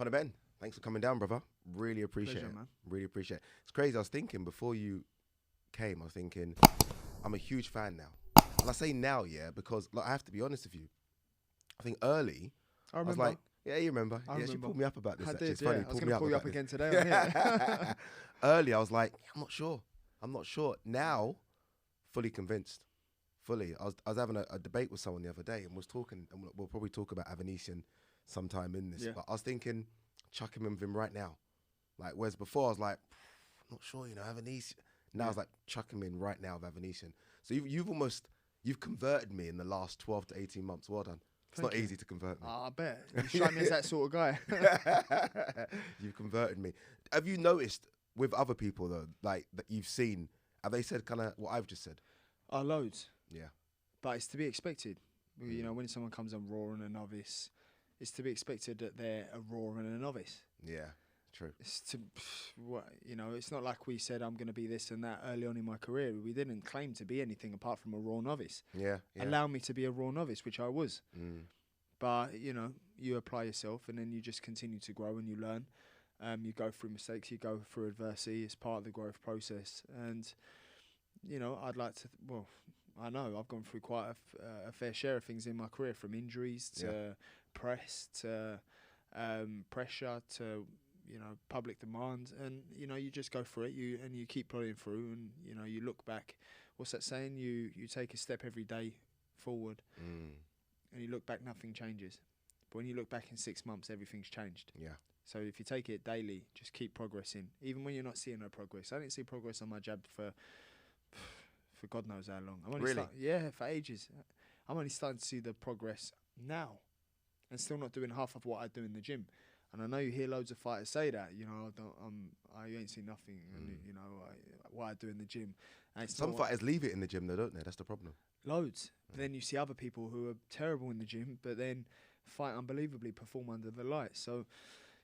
Conor Benn, thanks for coming down, brother. Really appreciate Pleasure, it. man. Really appreciate it. It's crazy. I was thinking before you came, I was thinking, I'm a huge fan now. And I say now, yeah, because like, I have to be honest with you. I think early, I I was remember. like, yeah, you remember. I Yeah, she remember. pulled me up about this. I Actually. did, It's funny. yeah. I was Pulled going me to pull you about up this. again today. Early, I was like, I'm not sure. I'm not sure. Now, fully convinced. Fully. I was having a debate with someone the other day and was talking, and we'll probably talk about Avanesian sometime in this. Yeah. But I was thinking, chuck him in with him right now. Like, whereas before I was like, I'm not sure, Avanesian. Now I was like, chuck him in right now with Avanesian. So you've converted me in the last 12 to 18 months. Well done. It's Thank not you. easy to convert me. I bet. You strike me as that sort of guy. You've converted me. Have you noticed with other people though, like that you've seen, have they said kind of what I've just said? Oh, loads. Yeah. But it's to be expected. When someone comes on raw and a novice, it's to be expected that they're a raw and a novice. Yeah, true. It's it's not like we said I'm going to be this and that early on in my career. We didn't claim to be anything apart from a raw novice. Yeah. Allow me to be a raw novice, which I was. Mm. But, you apply yourself and then you just continue to grow and you learn. You go through mistakes, you go through adversity. It's part of the growth process. And, I'd like to, I know I've gone through quite a fair share of things in my career, from injuries to press to pressure to, public demand. And, you just go through it and you keep plodding through and, you look back. What's that saying? You take a step every day forward. And you look back, nothing changes. But when you look back in 6 months, everything's changed. Yeah. So if you take it daily, just keep progressing. Even when you're not seeing no progress. I didn't see progress on my jab for God knows how long. I'm only Really? for ages. I'm only starting to see the progress now. And still not doing half of what I do in the gym. And I know you hear loads of fighters say that, I ain't seen nothing, and what I do in the gym. And Some fighters leave it in the gym though, don't they? That's the problem. Loads. But then you see other people who are terrible in the gym, but then fight unbelievably, perform under the lights. So,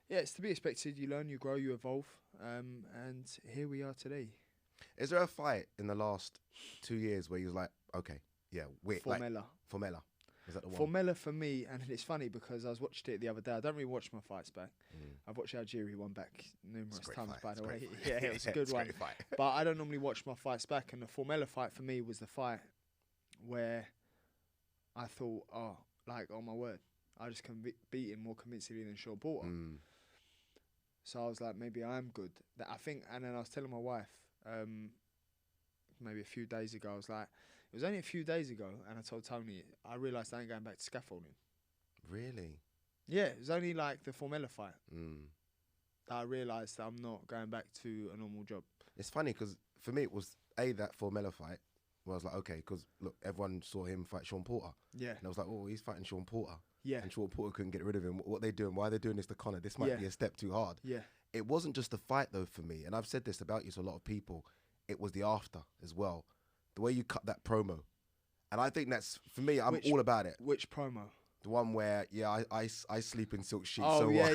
yeah, it's to be expected. You learn, you grow, you evolve, and here we are today. Is there a fight in the last 2 years where you was like, okay, yeah, wait, Formella. Formella. Is that the one? Formella for me, and it's funny because I was watched it the other day. I don't really watch my fights back. I've watched Algeria one back numerous times, by the way. Yeah, it was a good one. But I don't normally watch my fights back, and the Formella fight for me was the fight where I thought, oh my word, I just can beat him more convincingly than Sean Porter. So I was like, maybe I am good. That I think, and then I was telling my wife, maybe a few days ago, I was like, it was only a few days ago, and I told Tony, I realised I ain't going back to scaffolding. Really? Yeah, it was only like the Formella fight that I realised that I'm not going back to a normal job. It's funny because for me it was that Formella fight where I was like, okay, because look, everyone saw him fight Sean Porter. Yeah. And I was like, oh, he's fighting Sean Porter. Yeah. And Sean Porter couldn't get rid of him. What are they doing? Why are they doing this to Conor? This might be a step too hard. Yeah. It wasn't just the fight though for me, and I've said this about you to a lot of people, it was the after as well. The way you cut that promo. And I think that's, for me, I'm all about it. Which promo? The one where, I sleep in silk sheets. Oh, so yeah.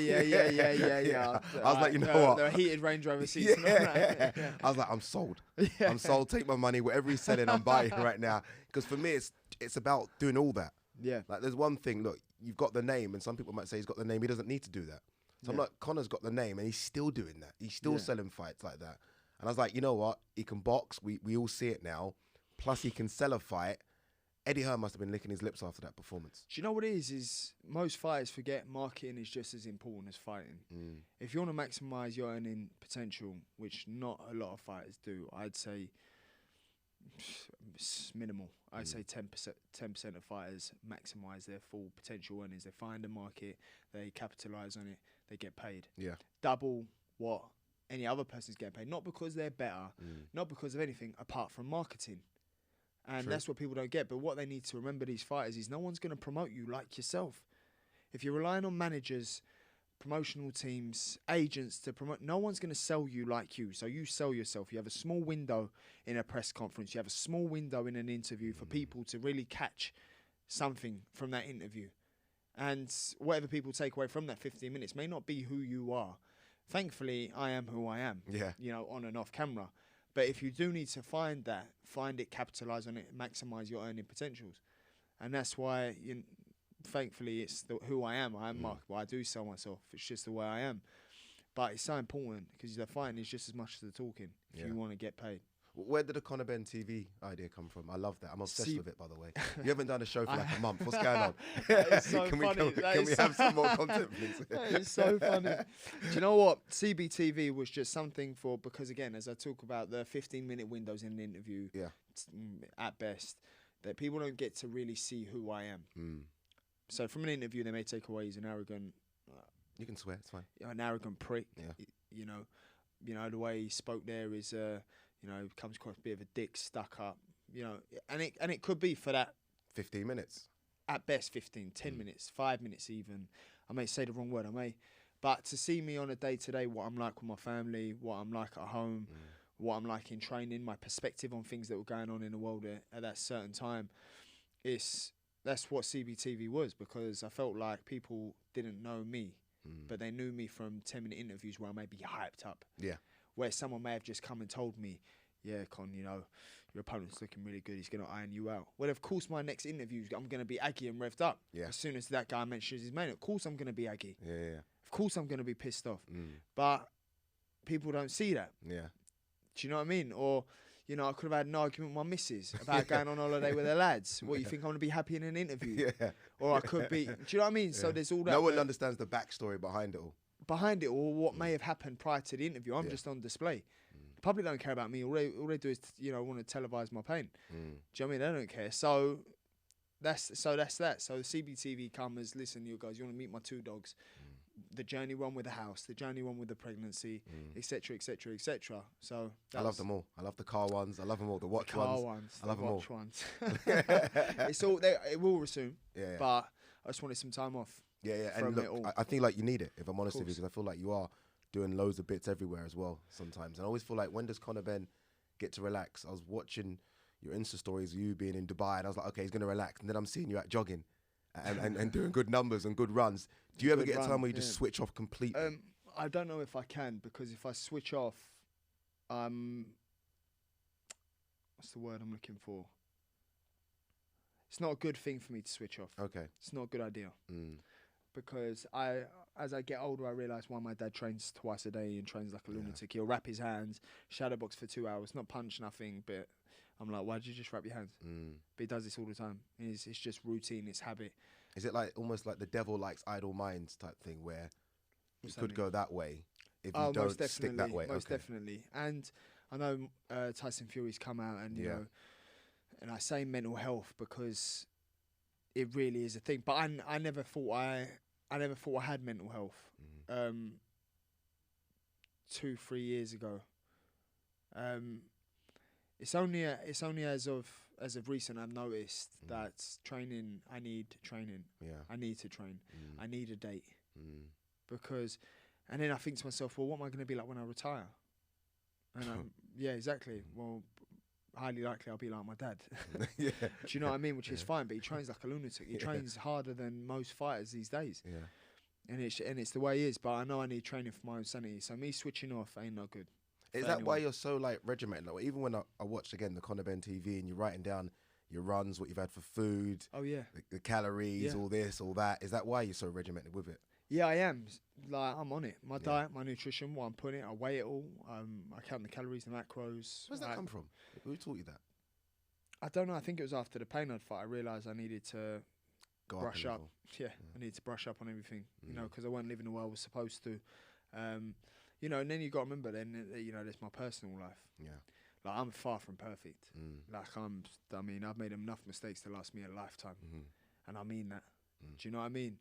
I was like, you know what? The heated Range Rover seats. Yeah. I was like, I'm sold. I'm sold. Take my money. Whatever he's selling, I'm buying right now. Because for me, it's about doing all that. Yeah. Like, there's one thing, look, you've got the name, and some people might say he's got the name. He doesn't need to do that. So I'm like, Conor's got the name, and he's still doing that. He's still selling fights like that. And I was like, you know what? He can box. We all see it now. Plus, he can sell a fight. Eddie Hearn must have been licking his lips after that performance. Do you know what it is most fighters forget marketing is just as important as fighting. If you want to maximise your earning potential, which not a lot of fighters do, I'd say it's minimal. I'd say 10% of fighters maximise their full potential earnings. They find a market, they capitalise on it, they get paid. Yeah. Double what any other person's getting paid. Not because they're better, not because of anything apart from marketing. And that's what people don't get. But what they need to remember, these fighters, is no one's going to promote you like yourself. If you're relying on managers, promotional teams, agents to promote, no one's going to sell you like you. So you sell yourself. You have a small window in a press conference. You have a small window in an interview for people to really catch something from that interview. And whatever people take away from that 15 minutes may not be who you are. Thankfully, I am who I am, on and off camera. But if you do need to find that, find it, capitalise on it, maximise your earning potentials. And that's why thankfully, it's who I am. I am I do sell myself. It's just the way I am. But it's so important because the fighting is just as much as the talking if you want to get paid. Where did the Conor Benn TV idea come from? I love that. I'm obsessed with it, by the way. You haven't done a show for like a month. What's going on? It's so can funny. Can we have some more content, please? It's so funny. Do you know what? CBTV was just something because again, as I talk about the 15-minute windows in an interview, at best, that people don't get to really see who I am. So from an interview, they may take away he's an arrogant. You can swear, it's fine. An arrogant prick. Yeah. You know the way he spoke there is comes across a bit of a dick, stuck up. And it could be for that 15 minutes. At best 15, 10 minutes, 5 minutes even. I may say the wrong word, but to see me on a day-to-day, what I'm like with my family, what I'm like at home, what I'm like in training, my perspective on things that were going on in the world at that certain time, that's what CBTV was, because I felt like people didn't know me, but they knew me from 10-minute interviews where I may be hyped up. Yeah. Where someone may have just come and told me, yeah, Con, your opponent's looking really good. He's going to iron you out. Well, of course, my next interview, I'm going to be aggy and revved up. Yeah. As soon as that guy mentions his name, of course I'm going to be aggy. Yeah. Of course I'm going to be pissed off. But people don't see that. Yeah. Do you know what I mean? Or, I could have had an argument with my missus about going on holiday with the lads. What, you think I'm going to be happy in an interview? Yeah. Or I could be. Do you know what I mean? Yeah. So there's all that. No one understands the backstory behind it all. Or what may have happened prior to the interview. I'm just on display. The public don't care about me. All they do is, want to televise my pain. Do you know what I mean? They don't care. So that's that. So the CBTV comes, listen, you guys, you want to meet my two dogs. The journey one with the house, the journey one with the pregnancy, etc., etc., etc. So I love them all. I love the car ones. I love them all. The watch ones. I love them all. Ones. It's all. It will resume. Yeah. But I just wanted some time off. Yeah. And look, I think like you need it, if I'm honest with you, because I feel like you are doing loads of bits everywhere as well sometimes. And I always feel like, when does Conor Benn get to relax? I was watching your Insta stories of you being in Dubai, and I was like, okay, he's going to relax. And then I'm seeing you out jogging and doing good numbers and good runs. Do you ever get a time where you just switch off completely? I don't know if I can, because if I switch off, what's the word I'm looking for? It's not a good thing for me to switch off. Okay. It's not a good idea. Because as I get older, I realise why my dad trains twice a day and trains like a lunatic. He'll wrap his hands, shadow box for 2 hours, not punch, nothing, but I'm like, why did you just wrap your hands? But he does this all the time. It's just routine, it's habit. Is it like almost like the devil likes idle minds type thing, where you could go that way if you don't stick that way? Most definitely. And I know Tyson Fury's come out and, you know, and I say mental health because it really is a thing. But I never thought I had mental health. 2-3 years ago. It's only as of recent I've noticed that training. I need training. Yeah. I need to train. I need a date because, and then I think to myself, well, what am I going to be like when I retire? And yeah, exactly. Well, highly likely I'll be like my dad. Do you know what I mean? Which is fine, but he trains like a lunatic. He trains harder than most fighters these days. Yeah. And it's the way he is. But I know I need training for my own sanity. So me switching off ain't no good. Is that why you're so like regimented? Like, even when I watched again the Conor Benn TV and you're writing down your runs, what you've had for food. Oh yeah. The calories, all this, all that. Is that why you're so regimented with it? Yeah, I am. Like, I'm on it. My diet, my nutrition, what I'm putting it, I weigh it all. I count the calories, the macros. Where's that come from? Who taught you that? I don't know. I think it was after the pain I'd fight. I realised I needed to brush up. Yeah, I needed to brush up on everything, you know, because I wasn't living the way I was supposed to. You know, and then you got to remember then, you know, there's my personal life. Yeah. Like, I'm far from perfect. Like, I mean, I've made enough mistakes to last me a lifetime. And I mean that. Do you know what I mean?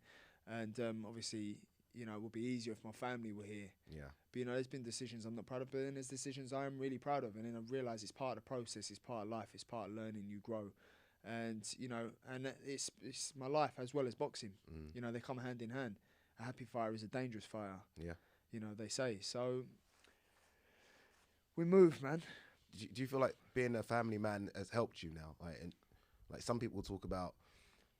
And obviously, you know, it would be easier if my family were here. Yeah. But, you know, there's been decisions I'm not proud of, but then there's decisions I am really proud of. And then I realise it's part of the process, it's part of life, it's part of learning, you grow. And, you know, and it's my life as well as boxing. You know, they come hand in hand. A happy fighter is a dangerous fighter. Yeah. You know, they say. So, we move, man. Do you feel like being a family man has helped you now? Like some people talk about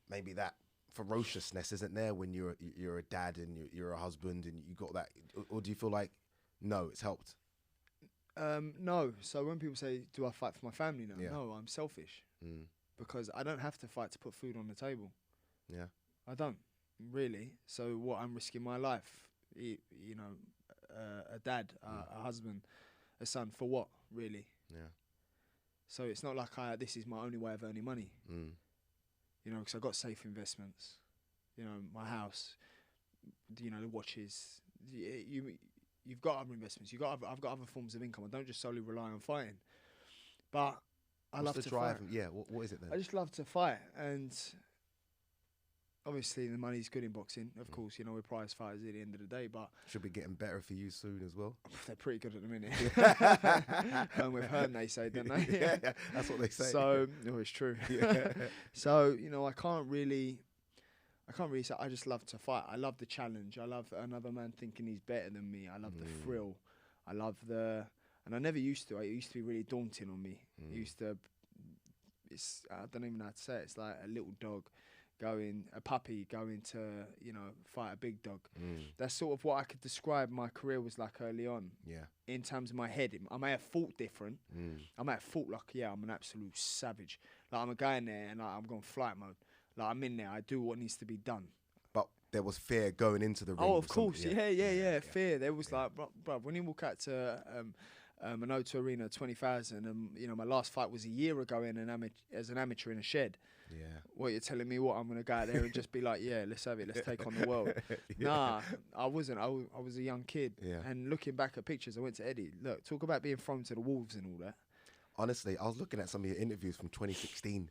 maybe that ferociousness isn't there when you're a dad and you're a husband and you got that, or do you feel like no, it's helped? No. So when people say, do I fight for my family now? No, I'm selfish because I don't have to fight to put food on the table. Yeah, I don't really. So what? I'm risking my life. A dad, a husband, a son. For what? Really? Yeah. So it's not like this is my only way of earning money. You know, because I've got safe investments. You know, my house. You know, the watches. You've got other investments. I've got other forms of income. I don't just solely rely on fighting. But I love to fight. Yeah. What is it then? I just love to fight, and obviously the money's good in boxing. Of course, you know, we're prize fighters at the end of the day, but should be getting better for you soon as well. They're pretty good at the minute. And we've heard they say, don't they? Yeah, that's what they say. So, no, it's true. Yeah. So, you know, I can't really say. I just love to fight. I love the challenge. I love another man thinking he's better than me. I love the thrill. I love and I never used to. It used to be really daunting on me. It used to. I don't even know how to say it. It's like a little dog a puppy going to, you know, fight a big dog. That's sort of what I could describe my career was like early on. Yeah. In terms of my head, I may have fought different. I may have fought like, yeah, I'm an absolute savage. Like I'm a guy in there and like, I'm going flight mode. Like I'm in there. I do what needs to be done. But there was fear going into the ring. Oh, of course. Yeah. Fear. There was like, bro, when you walk out to an O2 Arena, 20,000, and you know my last fight was a year ago as an amateur in a shed. Yeah. What, you're telling me what? I'm going to go out there and just be like, yeah, let's have it. Let's take on the world. Nah, I wasn't. I was a young kid. Yeah. And looking back at pictures, I went to Eddie. Look, talk about being thrown to the wolves and all that. Honestly, I was looking at some of your interviews from 2016, and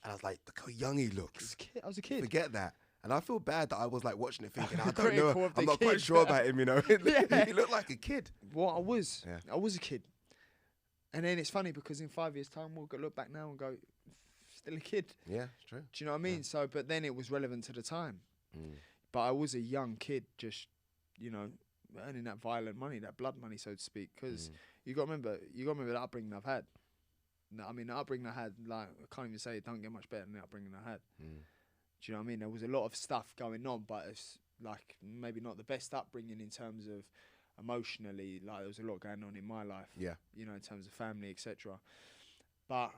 I was like, look how young he looks. I was a kid. Forget that. And I feel bad that I was like watching it thinking, I don't know. I'm not kid. quite sure about him, you know. Yeah. He looked like a kid. Well, I was. Yeah. I was a kid. And then it's funny because in 5 years' time, we'll look back now and go, still a kid. Yeah, it's true. Do you know what I mean? Yeah. So, but then it was relevant to the time. Mm. But I was a young kid, just, you know, earning that violent money, that blood money, so to speak. Because you got to remember the upbringing I've had. No, I mean, the upbringing I had, like, I can't even say it don't get much better than the upbringing I had. Mm. Do you know what I mean? There was a lot of stuff going on, but it's like maybe not the best upbringing in terms of emotionally. Like there was a lot going on in my life. Yeah. You know, in terms of family, etc. But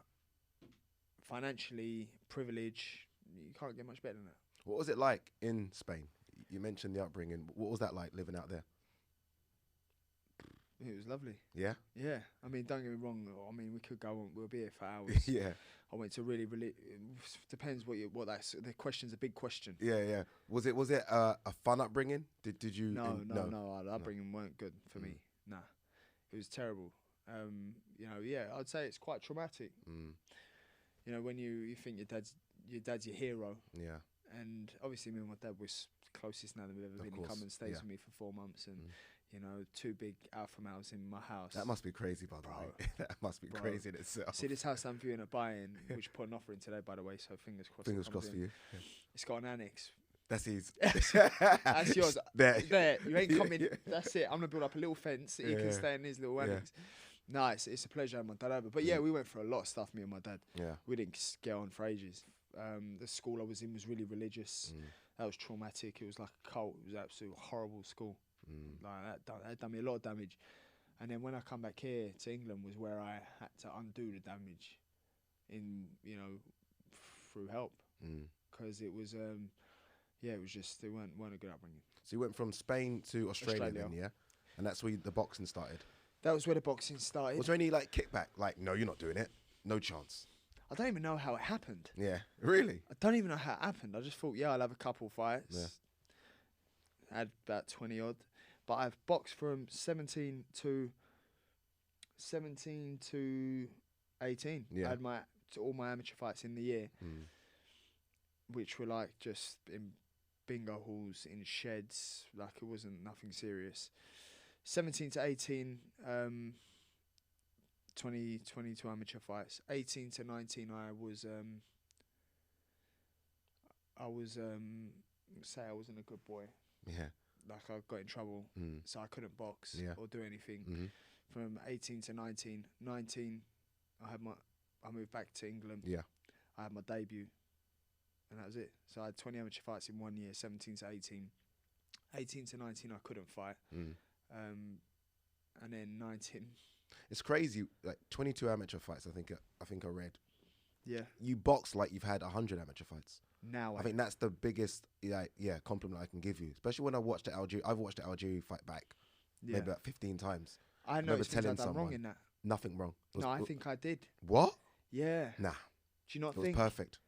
financially, privilege, you can't get much better than that. What was it like in Spain? You mentioned the upbringing. What was that like living out there? It was lovely. Yeah? Yeah. I mean, don't get me wrong. I mean, we could go on. We'll be here for hours. Yeah. I went to really. Depends what that's. The question's a big question. Yeah. Was it a fun upbringing? Did you? No. The upbringing weren't good for me. Nah, it was terrible. You know, yeah, I'd say it's quite traumatic. You know, when you think your dad's your hero. Yeah. And obviously, me and my dad was closest now than we've ever been. He come and stays with me for 4 months, and you know, 2 big alpha males in my house. That must be crazy, by the way. That must be crazy in itself. See, this house I'm viewing at buying, which put an offer in today, by the way, so fingers crossed. Fingers crossed for you. Yeah. It's got an annex. That's his. That's yours. There. You ain't coming. That's it. I'm going to build up a little fence so you can stay in his little annex. No, it's a pleasure having my dad over. But yeah, we went through a lot of stuff, me and my dad. Yeah. We didn't get on for ages. The school I was in was really religious. That was traumatic. It was like a cult. It was an absolute horrible school. Like that done me a lot of damage. And then when I come back here to England was where I had to undo the damage through help. Because it was, it was just, they weren't a good upbringing. So you went from Spain to Australia. Then, yeah? And that's where the boxing started? That was where the boxing started. Was there any like kickback? Like, no, you're not doing it. No chance. I don't even know how it happened. Yeah, really? I don't even know how it happened. I just thought, I'll have a couple fights. Yeah. Had about 20 odd. But I've boxed from 17 to 18. Yeah. I had all my amateur fights in the year, which were like just in bingo halls, in sheds. Like it wasn't nothing serious. 17 to 18, 22 amateur fights. 18 to 19, I say I wasn't a good boy. Yeah. Like I got in trouble, so I couldn't box or do anything. From 18 to 19, I moved back to England. Yeah, I had my debut, and that was it. So I had 20 amateur fights in 1 year, 17 to 18. 18 to 19, I couldn't fight, and then 19. It's crazy, like 22 amateur fights. I think I read. Yeah. You box like you've had 100 amateur fights. Now I think that's the biggest compliment I can give you, especially when I've watched the Algeria fight back maybe about 15 times. I know it's telling someone wrong in that. Nothing wrong. No, I think I did. What? Yeah. Nah. Do you not think? think? It was perfect.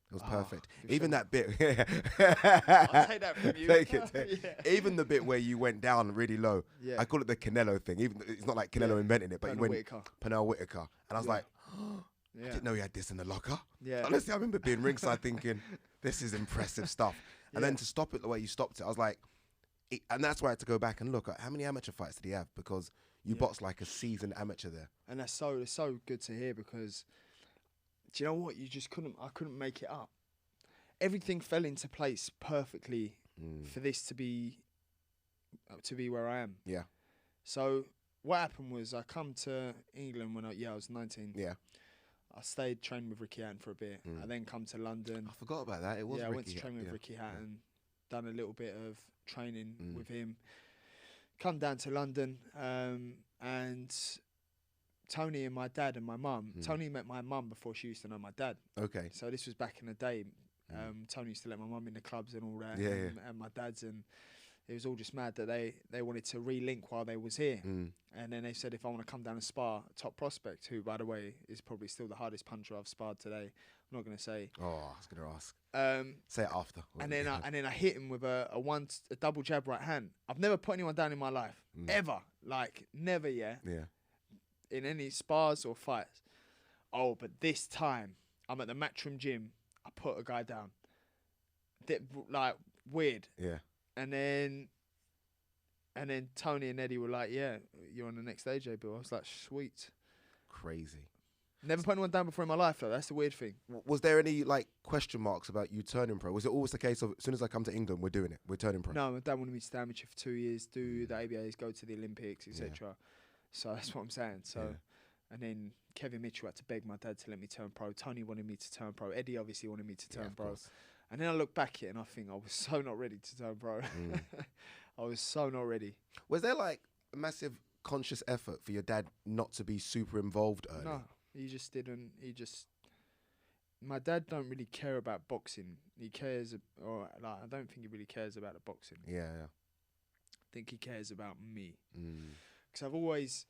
It was perfect. Even that bit. I'll take that from you. Take it. Yeah. Even the bit where you went down really low. Yeah. I call it the Canelo thing. Even it's not like Canelo invented it, but Pernell Whitaker. And I was like, I didn't know he had this in the locker. Yeah. Honestly, I remember being ringside thinking, this is impressive stuff. And then to stop it the way you stopped it, I was like, and that's why I had to go back and look at how many amateur fights did he have, because you boxed like a seasoned amateur there. And it's so good to hear, because do you know what? I couldn't make it up. Everything fell into place perfectly for this to be where I am. Yeah. So what happened was I come to England when I was 19. Yeah. I stayed training with Ricky Hatton for a bit. I then come to London. I forgot about that. It was Ricky. I went to train with Ricky Hatton, done a little bit of training with him. Come down to London, and Tony and my dad and my mum. Tony met my mum before she used to know my dad. Okay. So this was back in the day. Tony used to let my mum in the clubs and all that, and my dad's, and it was all just mad that they wanted to re-link while they was here. And then they said if I want to come down and spar Top Prospect, who, by the way, is probably still the hardest puncher I've sparred today. I'm not going to say. Oh, I was going to ask. Say it after. And then I hit him with a double jab right hand. I've never put anyone down in my life. Ever. Like, never, yeah. In any spars or fights. Oh, but this time, I'm at the Matchroom gym. I put a guy down. Like, weird. Yeah. And then Tony and Eddie were like, yeah, you're on the next stage, Bill. I was like, sweet. Crazy. Never put anyone down before in my life, though. That's the weird thing. Was there any, like, question marks about you turning pro? Was it always the case of, as soon as I come to England, we're doing it, we're turning pro? No, my dad wanted me to stay amateur for 2 years, do the ABAs, go to the Olympics, etc. So that's what I'm saying. So, and then Kevin Mitchell had to beg my dad to let me turn pro. Tony wanted me to turn pro. Eddie obviously wanted me to turn pro. Course. And then I look back at it and I think I was so not ready to turn pro. I was so not ready. Was there like a massive conscious effort for your dad not to be super involved early? No, he just didn't. My dad don't really care about boxing. He cares, or like, I don't think he really cares about the boxing. Yeah. I think he cares about me. Because I've always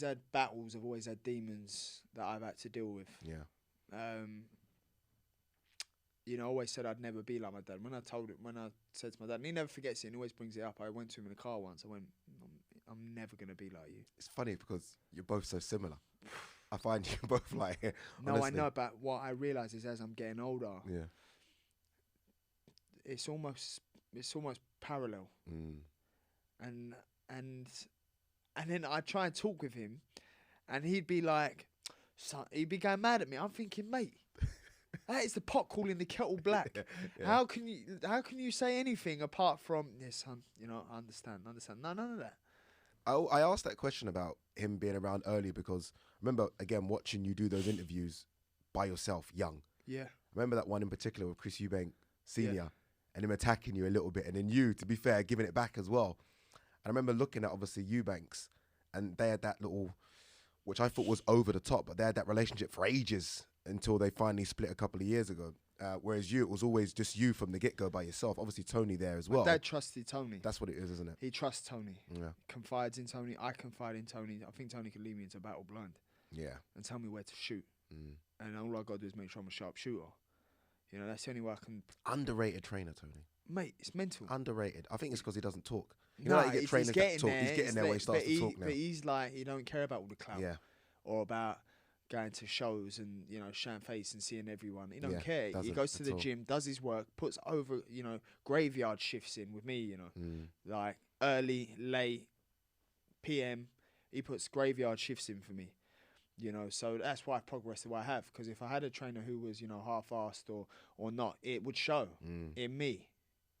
had battles. I've always had demons that I've had to deal with. Yeah. I always said I'd never be like my dad. When I said to my dad, and he never forgets it, and he always brings it up. I went to him in the car once. I went, I'm never going to be like you. It's funny because you're both so similar. I find you both like... No, honestly. I know, but what I realise is as I'm getting older, it's almost parallel. And then I try and talk with him, and he'd be like, he'd be going mad at me. I'm thinking, mate, that is the pot calling the kettle black. How can you say anything apart from, yes, son, I understand. No, none of that. I asked that question about him being around early because I remember, again, watching you do those interviews by yourself, young. Yeah. I remember that one in particular with Chris Eubank Sr. And him attacking you a little bit, and then you, to be fair, giving it back as well. And I remember looking at, obviously, Eubanks, and they had that little, which I thought was over the top, but they had that relationship for ages until they finally split a couple of years ago. Whereas you, it was always just you from the get-go by yourself. Obviously, Tony there as well. My dad trusted Tony. That's what it is, isn't it? He trusts Tony. Yeah. Confides in Tony. I confide in Tony. I think Tony could lead me into battle blind. Yeah. And tell me where to shoot. And all I got to do is make sure I'm a sharp shooter. That's the only way I can... Underrated trainer, Tony. Mate, it's mental. Underrated. I think it's because he doesn't talk. Like you get trainers that talk. He's getting there when he starts to talk now. But he's like, he don't care about all the clout. Yeah. Or about going to shows and, showing face and seeing everyone. He don't care. He goes to the gym, does his work, puts over, graveyard shifts in with me, like early, late, PM. He puts graveyard shifts in for me, so that's why I progressed the way I have. Because if I had a trainer who was, half-assed or not, it would show in me,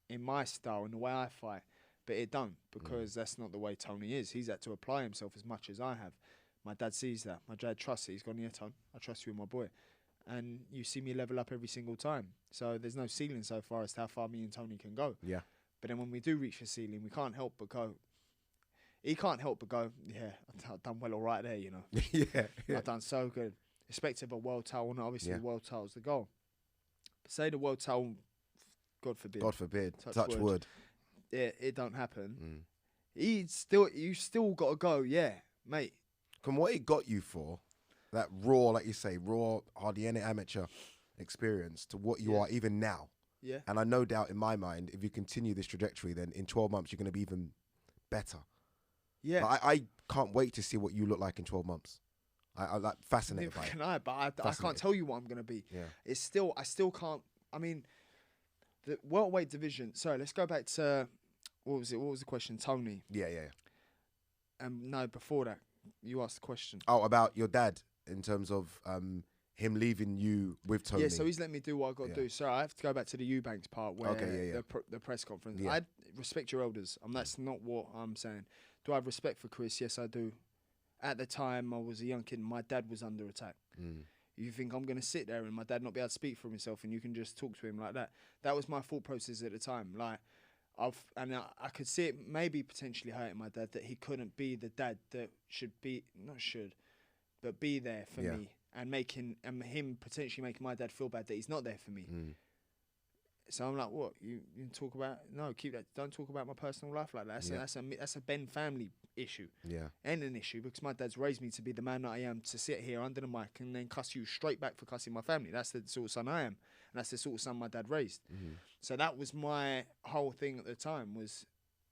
in my style, in the way I fight. But it don't, because that's not the way Tony is. He's had to apply himself as much as I have. My dad sees that. My dad trusts it. He's gone, yeah, Tone, I trust you, my boy. And you see me level up every single time. So there's no ceiling so far as to how far me and Tony can go. Yeah. But then when we do reach the ceiling, we can't help but go. He can't help but go, yeah, I've done well all right there, yeah. I've done so good. irrespective of world title or not. Obviously, Yeah. the world title's the goal. But say the world title, God forbid, God forbid. Touch wood. it don't happen. You still got to go, yeah, mate. From what it got you for, that raw, like you say, raw, hardly any amateur experience to what you are even now. Yeah. And I no doubt in my mind, if you continue this trajectory, then in 12 months, you're going to be even better. Yeah. Like, I can't wait to see what you look like in 12 months. I'm like fascinated by it. Can I? But I can't tell you what I'm going to be. Yeah. I still can't. I mean, the welterweight division. Sorry, let's go back to, what was it? What was the question? Tony. Yeah. No, before that, you asked the question. Oh, about your dad in terms of him leaving you with Tony. Yeah, so he's let me do what I got to do. So I have to go back to the Eubanks part where the press conference. Yeah. I respect your elders. That's not what I'm saying. Do I have respect for Chris? Yes, I do. At the time, I was a young kid and my dad was under attack. You think I'm going to sit there and my dad not be able to speak for himself and you can just talk to him like that? That was my thought process at the time. Like, I could see it maybe potentially hurting my dad that he couldn't be the dad that but be there for me and him potentially making my dad feel bad that he's not there for me. So I'm like, what? You talk about? No, keep that. Don't talk about my personal life like that. That's a Ben family issue. Yeah. And an issue because my dad's raised me to be the man that I am, to sit here under the mic and then cuss you straight back for cussing my family. That's the sort of son I am. And that's the sort of son my dad raised. So that was my whole thing at the time was,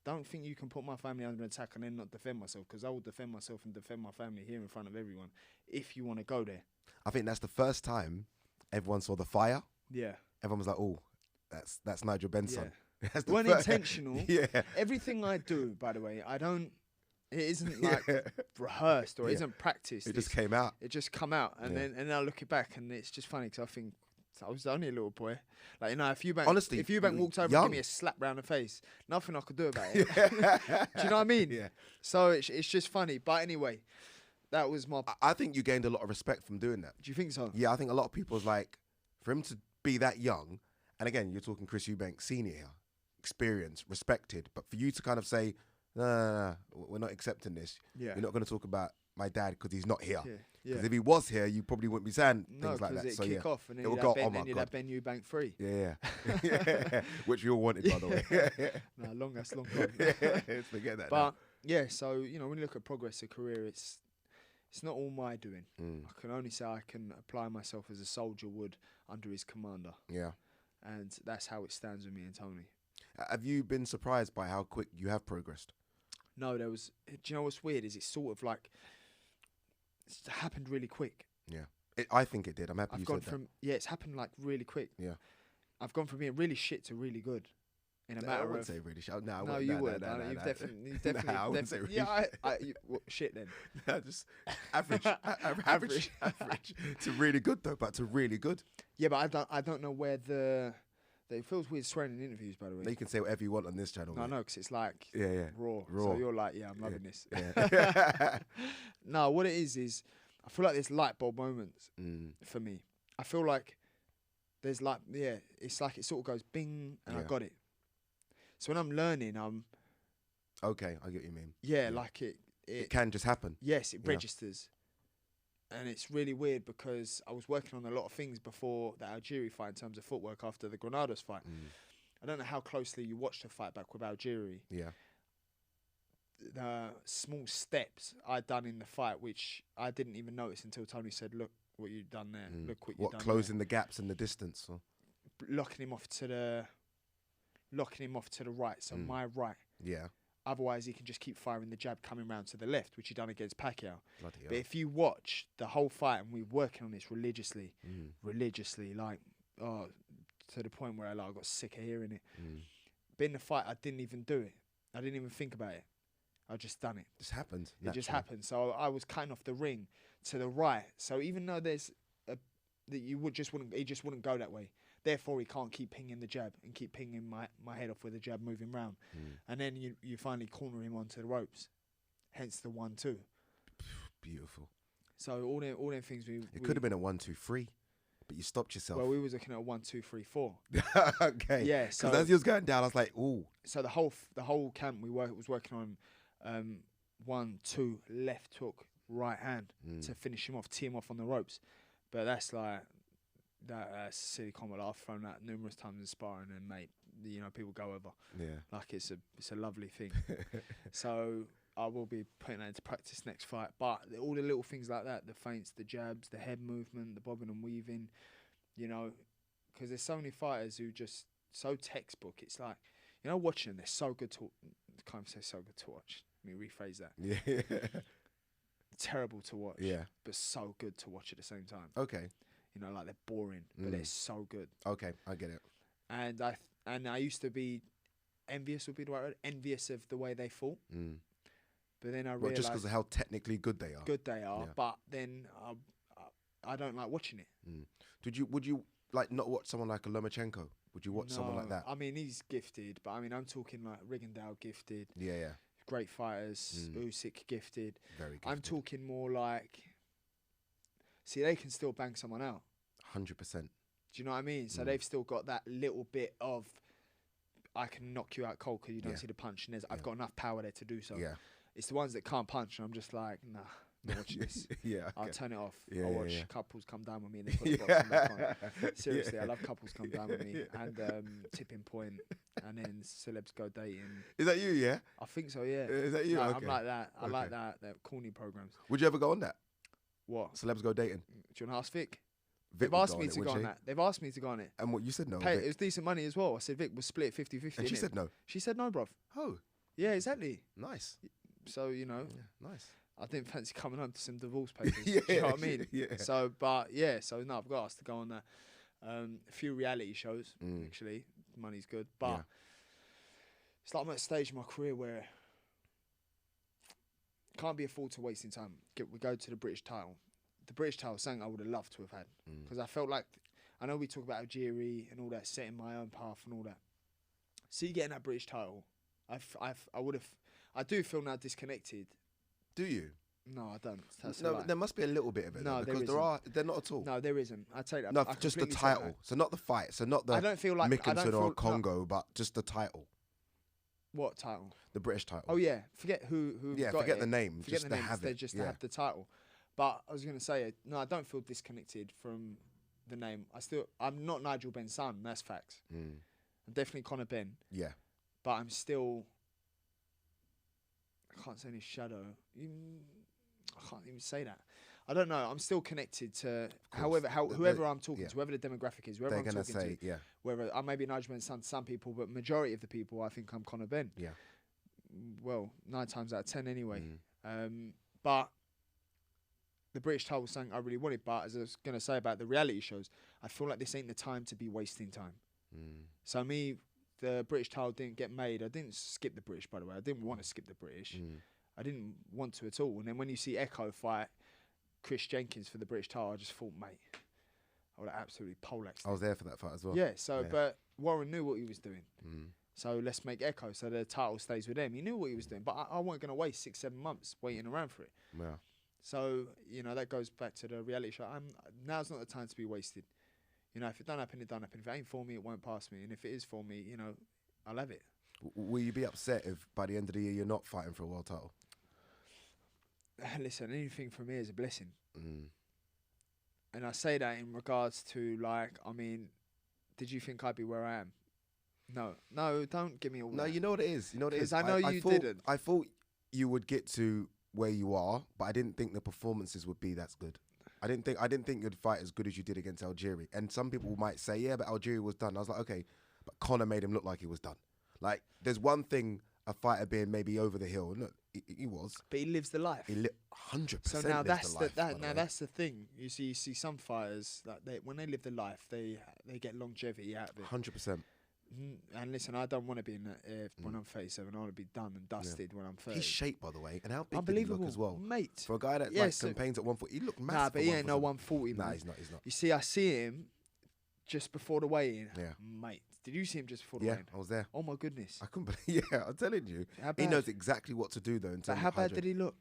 don't think you can put my family under attack and then not defend myself, because I will defend myself and defend my family here in front of everyone if you want to go there. I think that's the first time everyone saw the fire. Yeah. Everyone was like, oh, that's Nigel Benn's son. That's When intentional. Yeah. Everything I do, by the way, it isn't like rehearsed or it isn't practiced. It just came out. It just come out. And then I look it back and it's just funny because I think I was only a little boy. Like, if Eubank walked over and gave me a slap round the face, nothing I could do about it. Do you know what I mean? Yeah. So it's just funny. But anyway, that was my... I think you gained a lot of respect from doing that. Do you think so? Yeah, I think a lot of people's like, for him to be that young, and again, you're talking Chris Eubank Senior here, experienced, respected, but for you to kind of say, no, we're not accepting this. Yeah. You're not going to talk about my dad because he's not here. Because if he was here, you probably wouldn't be saying things like that. So kick off and then you'd have Ben Eubank free. Yeah. Which we all wanted, by the way. No, that's long gone. Let's forget that. But yeah, so when you look at progress of career, it's not all my doing. I can only say I can apply myself as a soldier would under his commander. Yeah. And that's how it stands with me and Tony. Have you been surprised by how quick you have progressed? No, do you know what's weird is it's sort of like, it's happened really quick. Yeah. I think it did. I'm happy you said that. It's happened like really quick. Yeah. I've gone from being really shit to really good. In a matter of... I wouldn't say really shit. No, you would. You've definitely... I wouldn't say really shit. Shit then. No, just average. average to really good though, but to really good. Yeah, but I don't know where it feels weird swearing in interviews, by the way. You can say whatever you want on this channel. No, because it's like raw. Raw. So you're like, I'm loving this. Yeah. No, what it is I feel like there's light bulb moments for me. I feel like there's it's like it sort of goes bing and I got it. So when I'm learning, okay, I get what you mean. Yeah, like it can just happen. Yes, it registers. And it's really weird because I was working on a lot of things before the Algeria fight in terms of footwork after the Granados fight. I don't know how closely you watched the fight back with Algeria. Yeah. The small steps I'd done in the fight, which I didn't even notice until Tony said, look what you've done there. Look what you've done closing the gaps in the distance? Or? Locking him off to the right, so my right. Yeah. Otherwise, he can just keep firing the jab coming round to the left, which he done against Pacquiao. Bloody hell. But if you watch the whole fight, and we're working on this religiously, like, to the point where I got sick of hearing it. But in the fight, I didn't even do it. I didn't even think about it. I just done it. It just happened. It just happened. So I was cutting off the ring to the right. So even though there's he just wouldn't go that way. Therefore, he can't keep pinging the jab and keep pinging my head off with the jab moving round. And then you finally corner him onto the ropes. Hence the 1-2. Beautiful. So all them things it could have been a 1-2-3, but you stopped yourself. Well, we was looking at a 1-2-3-4. Okay. Yeah. So as he was going down, I was like, ooh. So the whole camp was working on 1-2 left hook right hand to finish him off, tee him off on the ropes. But that's like that's a silly comment I've thrown out numerous times in sparring, and mate, you know, people go over. Yeah. Like it's a lovely thing. So I will be putting that into practice next fight. But all the little things like that, the feints, the jabs, the head movement, the bobbing and weaving, you know, because there's so many fighters who just so textbook. It's like, you know, watching them, they're so good to. Can't say so good to watch. Let me rephrase that. Yeah. Terrible to watch. Yeah. But so good to watch at the same time. Okay. You know, like they're boring, but they're so good. Okay, I get it. And I used to be envious, would be the right word, envious of the way they fought. But then I realised... Well, just because of how technically good they are. Yeah. But then I don't like watching it. Would you like not watch someone like a Lomachenko? Would you watch someone like that? I mean, he's gifted, but I mean, I'm talking like Rigondeaux gifted. Yeah. Great fighters. Usyk gifted. Very gifted. I'm talking more like... See, they can still bang someone out. 100%. Do you know what I mean? So they've still got that little bit of, I can knock you out cold because you don't see the punch. And I've got enough power there to do so. Yeah. It's the ones that can't punch, and I'm just like, nah, not watching this. Yeah. I'll turn it off. Yeah, I'll yeah, watch yeah. couples come down with me and they put the boxing back on. Seriously, I love couples come down with me. And Tipping Point, and then Celebs Go Dating. Is that you, yeah? I think so, yeah. Is that you? No, Okay. I'm like that. I like that corny programs. Would you ever go on that? What? Celebs Go Dating? Do you want to ask Vic? Vic They've would asked me it, to would go on she? that. They've asked me to go on it. And what you said no? It Vic. was decent money as well. I said, Vic, we'll split 50-50. And she said no. She said no, bruv. Oh, Yeah, exactly. nice. So, you know, Nice. I didn't fancy coming home to some divorce papers. Yeah, Do you know what I mean? yeah. So, but yeah, so no, I've got asked to go on that. A few reality shows, actually. Money's good. But it's like I'm at a stage in my career where can't be afford to wasting time. We go to the British title. The British title is something I would have loved to have had. Because I felt like, I know we talk about Algeria and all that, setting my own path and all that. See, getting that British title, I do feel now disconnected. Do you? No, I don't. That's a No, lie. there must be a little bit of it. No, though, there because they're not at all. No, there isn't. I take that. No, I just the completely take title. that. So not the fight. So not the I don't feel like Mickelson or Congo, but just the title, What title? the British title. Oh yeah, forget who. Yeah, got forget it. the name. Forget Just the to name. have They're it. just Yeah. to have the title. But I was gonna say, no, I don't feel disconnected from the name. I'm not Nigel Benn's son. That's facts. I'm definitely Conor Benn. Yeah. But I'm still. I can't say any shadow. I can't even say that. I don't know. I'm still connected to whoever I'm talking to, whoever the demographic is, whoever They're I'm gonna talking say, to. yeah. Whether I may be Nigel Benn's son to some people, but majority of the people, I think I'm Conor Benn. Yeah. Well, 9 times out of 10 anyway. But the British title was something I really wanted. But as I was going to say about the reality shows, I feel like this ain't the time to be wasting time. So the British title didn't get made. I didn't skip the British, by the way. I didn't want to skip the British. I didn't want to at all. And then when you see Echo fight Chris Jenkins for the British title, I just thought, mate, I would have absolutely poleaxed. I was there for that fight as well. Yeah, but Warren knew what he was doing. So let's make Echo so the title stays with him. He knew what he was doing, but I wasn't going to waste 6-7 months waiting around for it. Yeah. So, you know, that goes back to the reality show. Now's not the time to be wasted. You know, if it don't happen, it don't happen. If it ain't for me, it won't pass me. And if it is for me, you know, I'll have it. Will you be upset if by the end of the year you're not fighting for a world title? Listen, anything from me is a blessing. And I say that in regards to, like, I mean, did you think I'd be where I am? No, don't give me all that. No, you know what it is. You know what it is. I know you didn't. I thought you would get to where you are, but I didn't think the performances would be that good. I didn't think you'd fight as good as you did against Algeria. And some people might say, yeah, but Algeria was done. I was like, okay, but Conor made him look like he was done. Like, there's one thing a fighter being maybe over the hill. Look, he was. But he lives the life. He 100%. So now lives the life, that's the thing. You see some fighters that when they live the life, they get longevity out of it. 100%. And listen, I don't want to be in that when I'm 37. I want to be done and dusted when I'm 30. He's shaped, by the way, and how big did he Unbelievable, look as well, mate. For a guy that campaigns at 140, he looked massive. Nah, but he ain't no 140. Nah, man. he's not. You see, I see him just before the weigh-in. Yeah, mate. Did you see him just before the weigh-in? I was there. Oh my goodness. I couldn't believe. Yeah, I'm telling you, he knows exactly what to do though. In terms but how of bad did he look?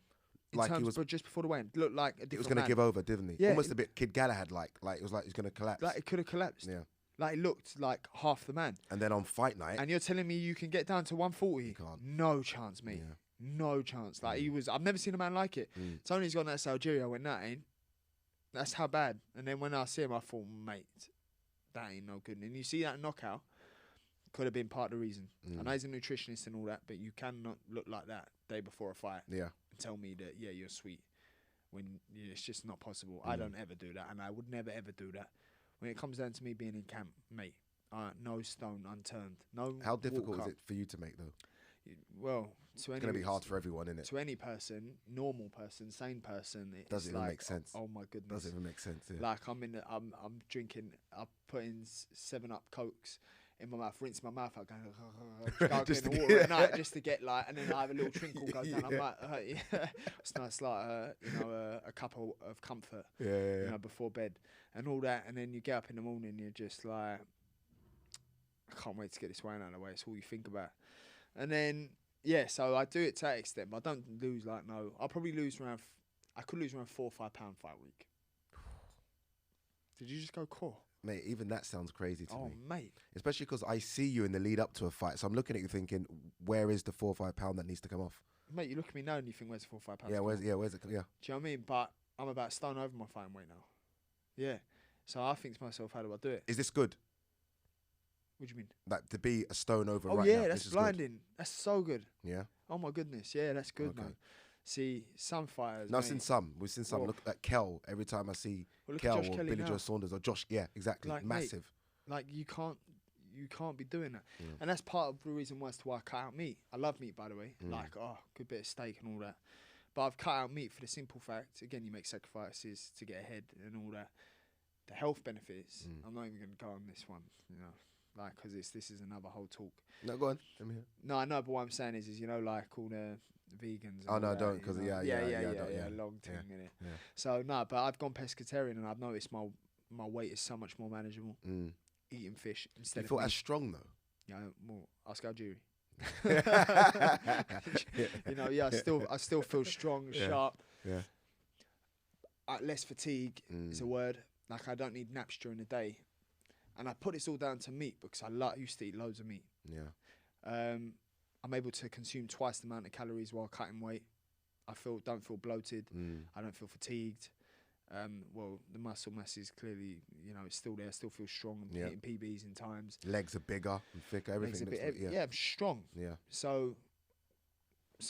Like he was just before the weigh-in. Looked like a different He was going to give over, didn't he? Yeah, Almost a bit Kid Galahad like it was like he's going to collapse. Like it could have collapsed. Yeah. Like he looked like half the man. And then on fight night. And you're telling me you can get down to 140? You can't. No chance, mate. Yeah. No chance. Like he was. I've never seen a man like it. Tony's gone, that's Algeria. I went, nah, ain't. That's how bad. And then when I see him, I thought, mate, that ain't no good. And you see that knockout, could have been part of the reason. I know he's a nutritionist and all that, but you cannot look like that day before a fight and tell me that, yeah, you're sweet. When it's just not possible. I don't ever do that, and I would never, ever do that. When it comes down to me being in camp, mate, no stone unturned. No. How difficult is it for you to make, though? Well, it's going to be hard for everyone, isn't it? To any person, normal person, sane person, doesn't even make sense. Oh my goodness, doesn't even make sense. Yeah. Like I'm drinking, I'm putting 7-Up Cokes in my mouth, rinsing my mouth out, going just the water at night just to get like, and then I have a little trinkle go down. I'm like, it's nice, like a cup of comfort, you know, before bed and all that. And then you get up in the morning, you're just like, I can't wait to get this wine out of the way. It's all you think about. And then so I do it to that extent, but I don't lose like I'll probably lose around. I could lose around 4 or 5 pound fight week. Did you just go core? Mate, even that sounds crazy to me. Oh, mate. Especially because I see you in the lead up to a fight. So I'm looking at you thinking, where is the 4 or 5 pound that needs to come off? Mate, you look at me now and you think, where's the 4 or 5 pounds? Yeah, where's it? Yeah. Do you know what I mean? But I'm about a stone over my fighting weight now. Yeah. So I think to myself, how do I do it? Is this good? What do you mean? Like to be a stone over right now? Oh, yeah, that's blinding. Good. That's so good. Yeah. Oh, my goodness. Yeah, that's good, man. See, some fighters. No, I've seen some. We've seen some. Look at Kel. Every time I see Kel or Billy Joe Saunders or Josh, exactly. Like, massive. Mate, like you can't be doing that. And that's part of the reason why I cut out meat. I love meat, by the way. Like, good bit of steak and all that. But I've cut out meat for the simple fact, again, you make sacrifices to get ahead and all that. The health benefits, I'm not even going to go on this one, you know, like, because this is another whole talk. No, go on. Let me hear. No, I know, but what I'm saying is you know, like all the vegans. Oh, no, don't, because yeah, long thing, innit? Yeah. So, no, but I've gone pescatarian and I've noticed my weight is so much more manageable. Eating fish instead of You feel meat. as strong, though? Yeah, more. Ask Algeria. You know, I still feel strong, sharp. Yeah. Less fatigue is a word. Like, I don't need naps during the day. And I put this all down to meat because I used to eat loads of meat. Yeah. I'm able to consume twice the amount of calories while cutting weight. I don't feel bloated. I don't feel fatigued. Well, the muscle mass is clearly, you know, it's still there. I still feel strong. I'm hitting PBs in times. Legs are bigger and thicker. Everything. I'm strong. Yeah. So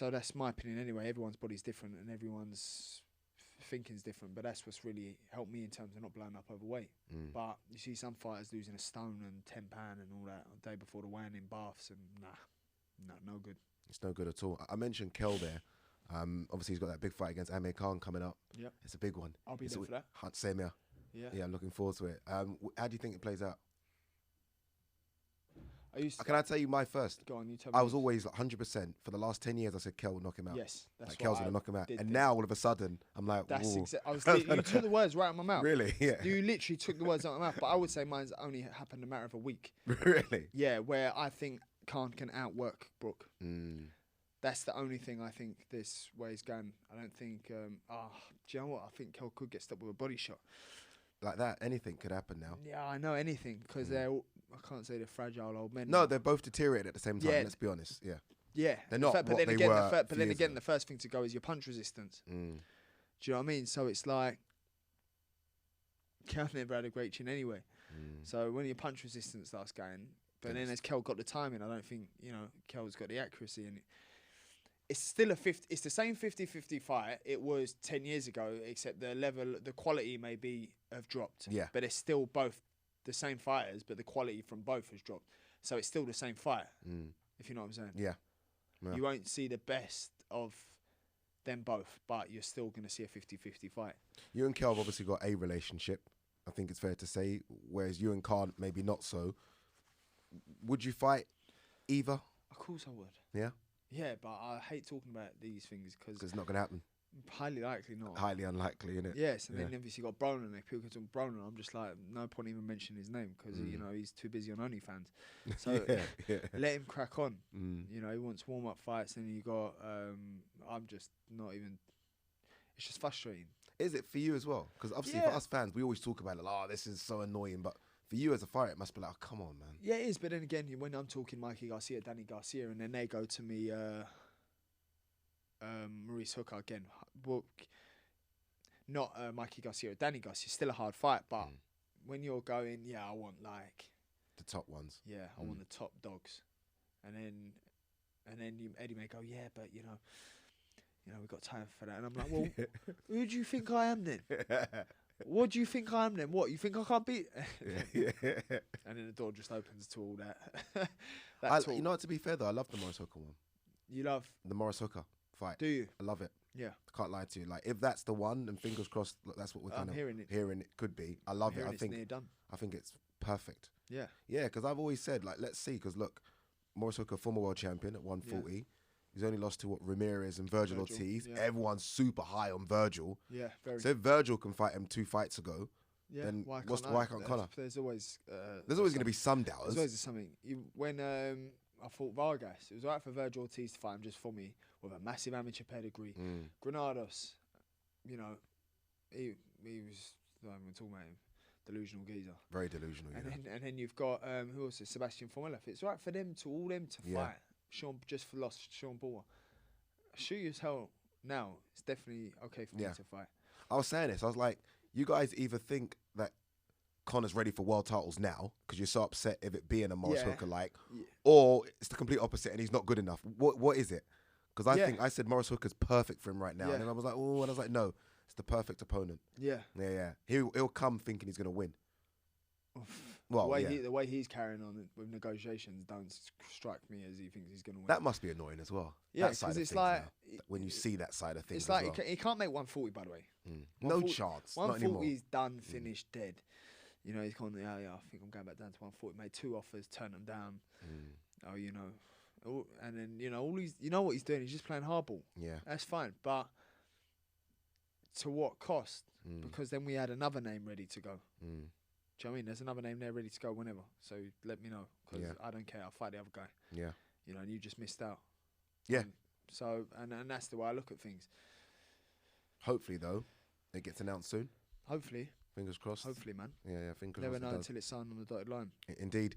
that's my opinion anyway. Everyone's body's different and everyone's thinking's different. But that's what's really helped me in terms of not blowing up overweight. But you see some fighters losing a stone and 10 pound and all that the day before the weigh-in in baths and no good. It's no good at all. I mentioned Kel there. Obviously, he's got that big fight against Amir Khan coming up. Yep. It's a big one. I'll be there for that. Same here. Yeah, I'm looking forward to it. How do you think it plays out? Can I tell you my first? Go on, you tell me. I was always 100%. For the last 10 years, I said Kel will knock him out. Yes, that's like Kel's going to knock him out. And now, all of a sudden, I'm like, that's you took the words right out of my mouth. Really? Yeah. You literally took the words out of my mouth. But I would say mine's only happened a matter of a week. Really? Yeah, where I think Khan can outwork Brook. That's the only thing I think this way is going. I don't think. Do you know what? I think Kel could get stopped with a body shot. Like that, anything could happen now. Yeah, I know anything because they're. I can't say they're fragile old men. No, they're both deteriorated at the same time. Yeah. Let's be honest. Yeah. Yeah, they're not. But then again, the first thing to go is your punch resistance. Do you know what I mean? So it's like Kel never had a great chin anyway. So when your punch resistance starts going, but then as Kel got the timing, I don't think Kel's got the accuracy in it. It's still it's the same 50-50 fight it was 10 years ago, except the quality maybe have dropped. Yeah. But it's still both the same fighters, but the quality from both has dropped. So it's still the same fight, if you know what I'm saying. Yeah. You won't see the best of them both, but you're still going to see a 50-50 fight. You and Kel have obviously got a relationship, I think it's fair to say, whereas you and Khan maybe not so. Would you fight either? Of course I would. Yeah? Yeah, but I hate talking about these things because it's not going to happen. Highly likely not. Highly unlikely, innit? Yes, and then obviously you got Broner, and people talk Broner. I'm just like, no point even mentioning his name because he's too busy on OnlyFans. So let him crack on. You know, he wants warm up fights, and you got. I'm just not even. It's just frustrating. Is it for you as well? Because obviously for us fans, we always talk about it. Like, this is so annoying, but for you as a fighter, it must be like, oh, come on, man. Yeah, it is. But then again, when I'm talking Mikey Garcia, Danny Garcia, and then they go to me. Maurice Hooker again. Well, not Mikey Garcia or Danny Garcia. Still a hard fight, but when you're going, I want like the top ones. Yeah, I want the top dogs, and then Eddie may go, but you know, we've got time for that, and I'm like, well, who do you think I am then? What do you think I am then? What, you think I can't beat? And then the door just opens to all that. You know what? To be fair though, I love the Morris Hooker one. You love the Morris Hooker fight? Do you? I love it. Yeah, I can't lie to you. Like, if that's the one, then fingers crossed. Look, that's what we're kind of hearing. It could be. I love it. I think near done. I think it's perfect. Yeah, yeah. Because I've always said, like, let's see. Because look, Morris Hooker, former world champion at 140. Yeah. He's only lost to Ramirez and Virgil Ortiz. Yeah. Everyone's super high on Virgil. Yeah, very. So if Virgil can fight him 2 fights ago, then why can't Conor? There's always going to be some doubters. There's always something. When I fought Vargas, it was right for Virgil Ortiz to fight him just for me with a massive amateur pedigree. Granados, you know, he was, I don't even talk about him, delusional geezer. Very delusional, and then you've got, who else is Sebastian Formella. It's right for all them to fight. Sean Paul. Shoot as hell now. It's definitely okay for me to fight. I was saying this. I was like, you guys either think that Conor's ready for world titles now because you're so upset of it being a Morris Hooker or it's the complete opposite and he's not good enough. What is it? Because I said Morris Hooker's perfect for him right now, and then I was like, oh, and I was like, no, it's the perfect opponent. Yeah. He'll come thinking he's gonna win. Well, the way he's carrying on with negotiations don't strike me as he thinks he's going to win. That must be annoying as well. Yeah, because it's like when you see that side of things. It's like he can't make 140, by the way. No chance. 140 is done, finished, dead. You know, he's gone. I think I'm going back down to 140. Made 2 offers, turned them down. Oh, you know, and then what he's doing. He's just playing hardball. Yeah, that's fine, but to what cost? Because then we had another name ready to go. Do you know what I mean? There's another name there ready to go whenever. So let me know, because I don't care. I'll fight the other guy. Yeah. You know, and you just missed out. Yeah. And that's the way I look at things. Hopefully, though, it gets announced soon. Hopefully. Fingers crossed. Hopefully, man. Yeah, fingers crossed. Never know until it's signed on the dotted line. Indeed.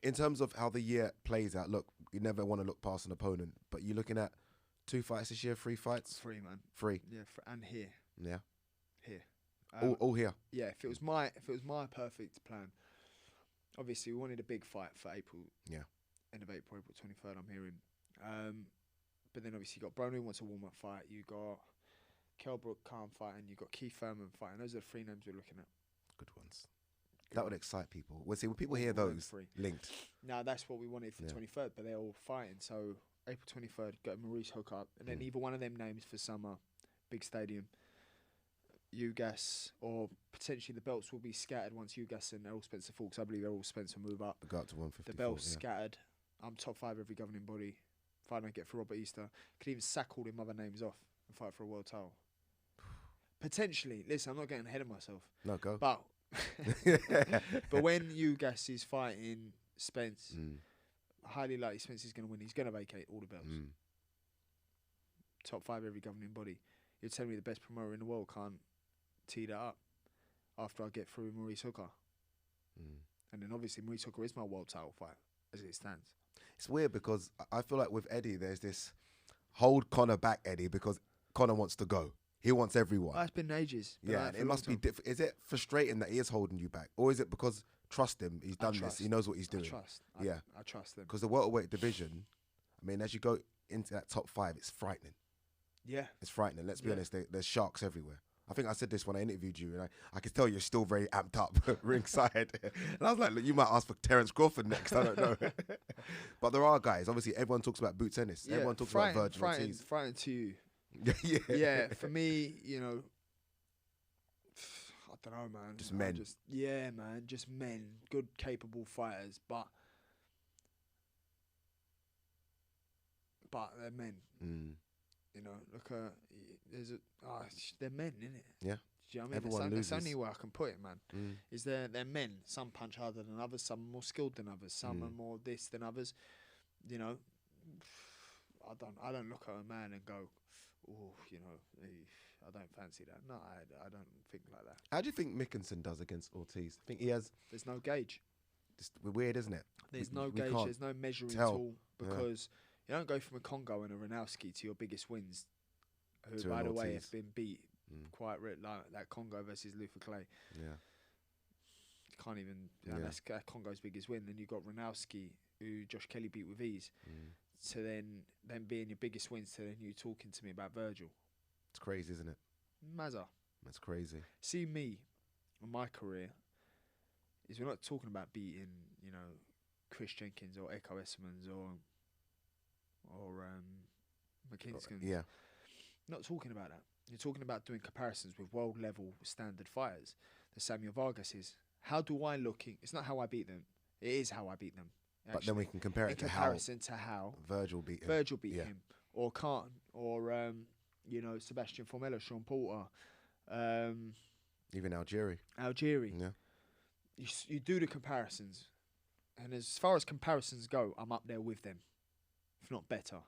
In terms of how the year plays out, look, you never want to look past an opponent, but you're looking at 2 fights this year, 3 fights? 3, man. 3. Yeah, and here. Yeah. Here. All here. Yeah, if it was my perfect plan, obviously we wanted a big fight for April. Yeah. End of April 23rd, I'm hearing. But then obviously you got Brown who wants a warm-up fight. You got Brook Khan fighting. You got Keith Thurman fighting. Those are the 3 names we're looking at. Good ones. That would excite people. Well, see, when people hear those linked. Now that's what we wanted for 23rd, but they're all fighting. So April 23rd, got Maurice Hooker, and then either one of them names for summer, big stadium. UGAS, or potentially the belts will be scattered once UGAS and Errol Spencer fall, because I believe Errol Spencer move up. Go up to 154. The belts scattered. I'm top 5 every governing body. If I don't get for Robert Easter, could even sack all them other names off and fight for a world title. Potentially. Listen, I'm not getting ahead of myself. No, go. But but when UGAS is fighting Spence, highly likely Spence is going to win. He's going to vacate all the belts. Top 5 every governing body. You're telling me the best promoter in the world can't tee that up after I get through Maurice Hooker. And then obviously Maurice Hooker is my world title fight as it stands. It's weird because I feel like with Eddie there's this hold Conor back, Eddie, because Conor wants to go. He wants everyone. Well, it's been ages. Yeah, and it must be different. Is it frustrating that he is holding you back? Or is it because trust him, he's done this, he knows what he's doing? I trust them. Because the welterweight division, I mean, as you go into that top 5, it's frightening. Yeah. It's frightening. Let's be honest, there's sharks everywhere. I think I said this when I interviewed you, and I could tell you're still very amped up ringside. And I was like, look, you might ask for Terence Crawford next. I don't know. But there are guys. Obviously, everyone talks about Boots Ennis. Yeah, everyone talks about Virgil Ortiz. Frightened to you. Yeah, for me, you know, I don't know, man. Just men. Just men. Good, capable fighters, but they're men. You know, look, they're men, innit? Yeah. Do you know what I mean? Everyone loses. That's only where I can put it, man. Is they're men. Some punch harder than others. Some are more skilled than others. Some are more this than others. You know, I don't look at a man and go, oh, you know, I don't fancy that. No, I don't think like that. How do you think Mickinson does against Ortiz? I think he has. There's no gauge. It's weird, isn't it? There's no gauge. There's no measuring tool because. You don't go from a Congo and a Ranowski to your biggest wins, who, by the way, have been beat quite like that Congo versus Luther Clay. Yeah. Can't even. That's Congo's biggest win. Then you got Ronowski, who Josh Kelly beat with ease. So then being your biggest wins, to then you talking to me about Virgil. It's crazy, isn't it? Mazza. That's crazy. See me, in my career, is we're not talking about beating, you know, Chris Jenkins or Echo Esmans or McKinskin. Yeah. Not talking about that. You're talking about doing comparisons with world level standard fighters. The Samuel Vargas is. How do I look? It's not how I beat them. It is how I beat them. Actually. But then we can compare it to how Virgil beat him. Virgil beat him, or Khan, or you know, Sebastian Formella, Sean Porter, even Algieri. Yeah. You do the comparisons, and as far as comparisons go, I'm up there with them, if not better.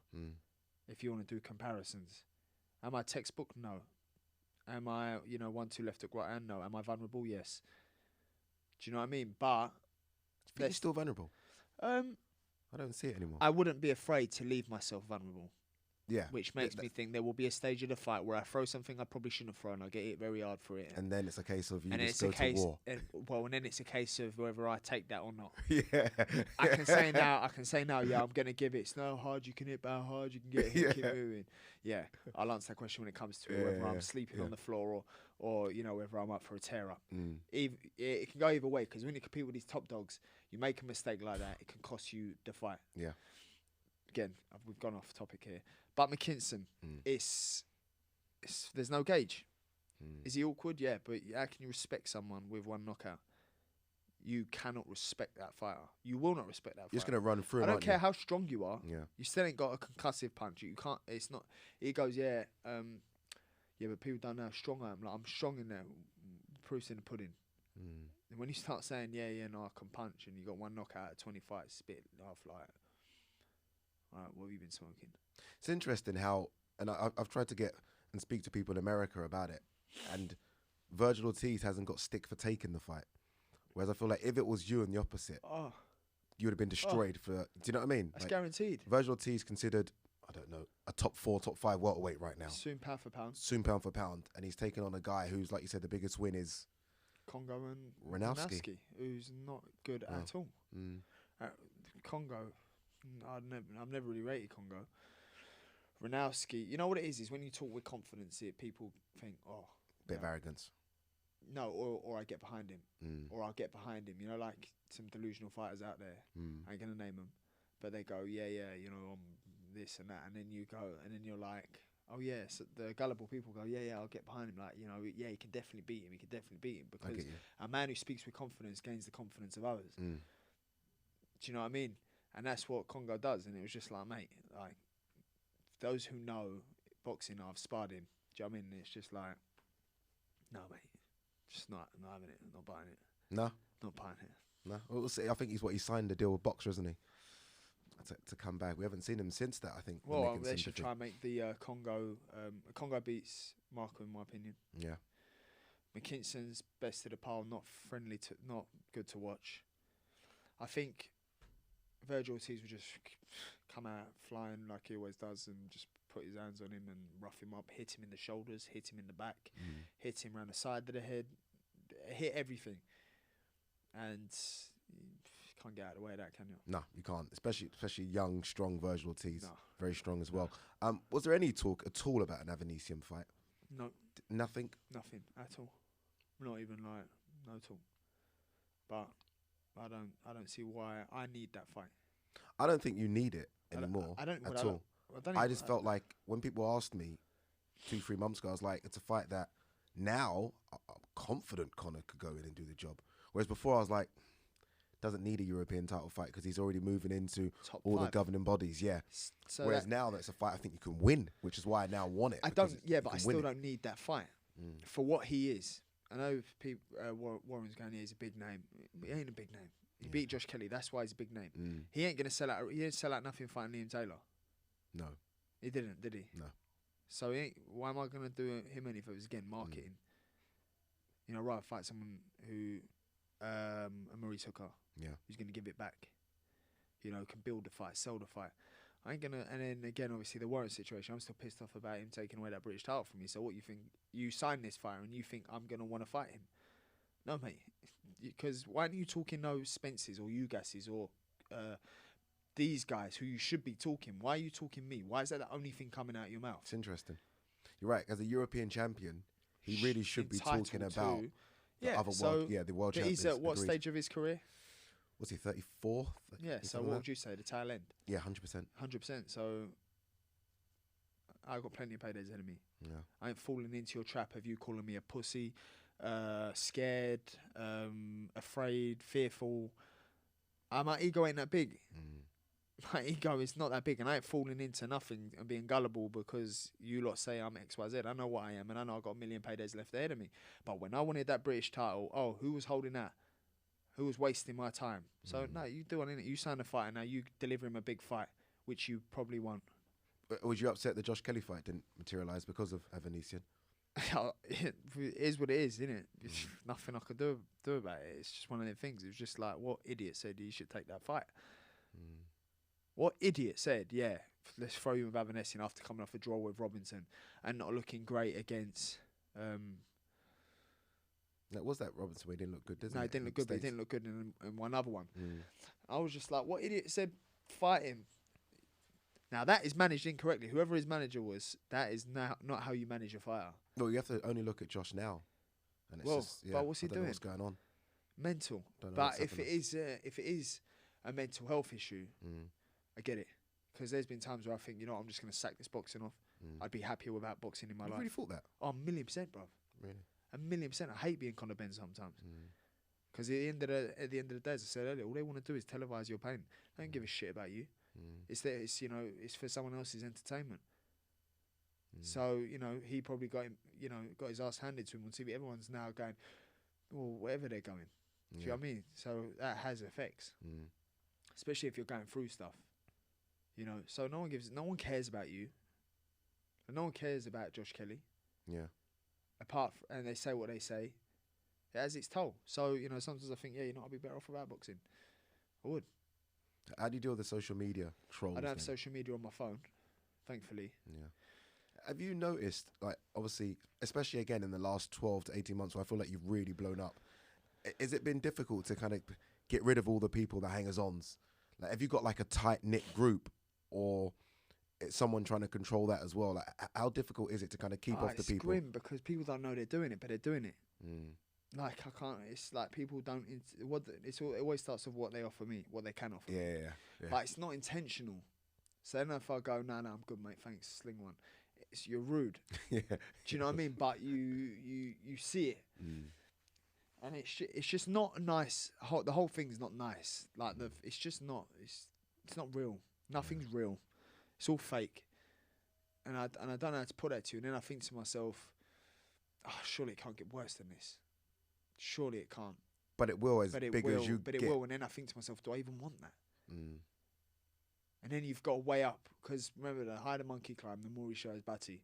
If you want to do comparisons, am I textbook? No. Am I, you know, 1-2 left hook right hand? No. Am I vulnerable? Yes. Do you know what I mean? But you're still vulnerable. I don't see it anymore. I wouldn't be afraid to leave myself vulnerable. Yeah. Which makes me think there will be a stage of the fight where I throw something I probably shouldn't have thrown. I get hit very hard for it. And then it's a case of you and just go to war. And then it's a case of whether I take that or not. Yeah. I can say now, yeah, I'm going to give it. It's not how hard you can hit, but how hard you can get hit, keep moving. Yeah, I'll answer that question when it comes to it, whether I'm sleeping on the floor or you know, whether I'm up for a tear-up. It can go either way, because when you compete with these top dogs, you make a mistake like that, it can cost you the fight. Yeah. Again, we've gone off topic here. But McKinson, it's there's no gauge. Is he awkward? Yeah, but how can you respect someone with one knockout? You cannot respect that fighter. You will not respect that fighter. You're just going to run through him, I don't care how strong you are. Yeah. You still ain't got a concussive punch. You can't, it's not, he goes, yeah, but people don't know how strong I am. Like, I'm strong in there. Proof's in the pudding. And when you start saying, no, I can punch, and you got one knockout at 20 fights, it's a bit half like, all right, what have you been smoking? It's interesting how, and I've tried to get and speak to people in America about it, and Virgil Ortiz hasn't got stick for taking the fight. Whereas I feel like if it was you and the opposite, you would have been destroyed for, do you know what I mean? That's like, guaranteed. Virgil Ortiz considered, I don't know, a top 4, top 5 welterweight right now. Soon pound for pound. Soon pound for pound. And he's taking on a guy who's, like you said, the biggest win is Congo and Ronowski, who's not good at all. Congo, I've never really rated Congo. Ronowski, you know what it is when you talk with confidence, people think, bit of arrogance. No, or I get behind him, or I'll get behind him. You know, like some delusional fighters out there. I ain't gonna name them, but they go, you know, this and that, and then you go, and then you're like, oh yeah. So the gullible people go, I'll get behind him. Like, you know, he can definitely beat him. He can definitely beat him, because a man who speaks with confidence gains the confidence of others. Do you know what I mean? And that's what Congo does. And it was just like, mate, like, those who know boxing, I've sparred him. Do you know what I mean? And it's just like, no, mate. Just not having it, not buying it. No? Not buying it. No? We'll see. I think he signed a deal with Boxer, hasn't he? To come back. We haven't seen him since that, I think. Well, they should try and make the Congo... Congo beats Marco, in my opinion. Yeah. McKinson's best of the pile, not good to watch. I think Virgil Ortiz would just come out flying like he always does and just put his hands on him and rough him up, hit him in the shoulders, hit him in the back, hit him around the side of the head, hit everything. And you can't get out of the way of that, can you? No, you can't. Especially young, strong Virgil Ortiz. No. Very strong as well. Was there any talk at all about an Avanesium fight? No. Nothing? Nothing at all. Not even like, no talk. But I don't see why I need that fight. I don't think you need it anymore at all. I just felt like when people asked me 2-3 months ago, I was like, it's a fight that now I'm confident Conor could go in and do the job. Whereas before I was like, doesn't need a European title fight because he's already moving into Top all 5. the governing bodies. Yeah. So whereas now that's a fight I think you can win, which is why I now want it. But I still don't need that fight for what he is. I know people, Warren's going, he's a big name. He ain't a big name. He beat Josh Kelly. That's why he's a big name. He ain't gonna sell out. He didn't sell out nothing fighting Liam Taylor. No, he didn't, did he? No. So why am I gonna do him any if it was again marketing? You know, rather fight someone who, a Maurice Hooker. Yeah. Who's gonna give it back. You know, can build the fight, sell the fight. I ain't gonna. And then again, obviously the Warren situation. I'm still pissed off about him taking away that British title from me. So what you think? You signed this fighter and you think I'm gonna want to fight him? No, mate. Because why aren't you talking no Spencers or Ugases or these guys who you should be talking? Why are you talking me? Why is that the only thing coming out of your mouth? It's interesting. You're right. As a European champion, he really should be talking about the other world. Yeah, the world champions. He's at what stage of his career? Was he 34? Yeah. So what would you say? The tail end? Yeah, 100%. 100%. So I've got plenty of paydays ahead of me. Yeah. I ain't falling into your trap of you calling me a pussy, scared, afraid, fearful. My ego ain't that big. My ego is not that big, and I ain't falling into nothing and being gullible because you lot say I'm XYZ. I know what I am, and I know I've got a million paydays left ahead of me. But when I wanted that British title, who was holding that? Who was wasting my time? So, no, you do it. You sign a fighter, now you deliver him a big fight, which you probably won't. Was you upset the Josh Kelly fight didn't materialise because of Evanesian? It is what it is, isn't it? It's nothing I could do about it. It's just one of them things. It was just like, what idiot said you should take that fight? What idiot said, yeah, let's throw you with Evanesian after coming off a draw with Robinson and not looking great against... That was that Robinson where he didn't look good, didn't he? No, he didn't look good, but he didn't look good in one other one. I was just like, what idiot said fight him? Now, that is managed incorrectly. Whoever his manager was, that is not how you manage a fighter. Well, you have to only look at Josh now. And it's just, but what's he I don't know doing? what's going on? Mental. But if it is a mental health issue, I get it. Because there's been times where I think, you know, I'm just going to sack this boxing off. I'd be happier without boxing in my life. You really thought that? Oh, 1,000,000%, bruv. Really? 1,000,000%. I hate being Conor Benn sometimes. Because at the end of the day, as I said earlier, all they want to do is televise your pain. They don't give a shit about you. It's it's for someone else's entertainment. So, you know, he probably got his ass handed to him on TV. Everyone's now going, well, wherever they're going. Do you know what I mean? So that has effects. Especially if you're going through stuff. You know, so no one cares about you. And no one cares about Josh Kelly. Yeah. And they say what they say. It has its toll. So, you know, sometimes I think, you know, I'd be better off without boxing. I would. How do you deal with the social media trolls? I don't have social media on my phone, thankfully. Yeah. Have you noticed, like, obviously, especially again in the last 12 to 18 months where I feel like you've really blown up, has it been difficult to kind of get rid of all the people, the hangers-ons? Like, have you got like a tight-knit group, or it's someone trying to control that as well? Like, how difficult is it to kind of keep off the people? It's grim because people don't know they're doing it, but they're doing it. Like, I can't. It's like people don't. It always starts with what they offer me, what they can offer. Yeah. But it's not intentional. So then if I go, no, I'm good, mate. Thanks, sling one. You're rude. Yeah. Do you know what I mean? But you see it, and it's just not nice. The whole thing's not nice. Like it's just not. It's not real. Nothing's real. It's all fake. And I don't know how to put that to you. And then I think to myself, surely it can't get worse than this. Surely it can't. But it will, as big as you get. But it will, and then I think to myself, do I even want that? And then you've got to weigh up, because remember, the higher the monkey climb, the more he shows batty.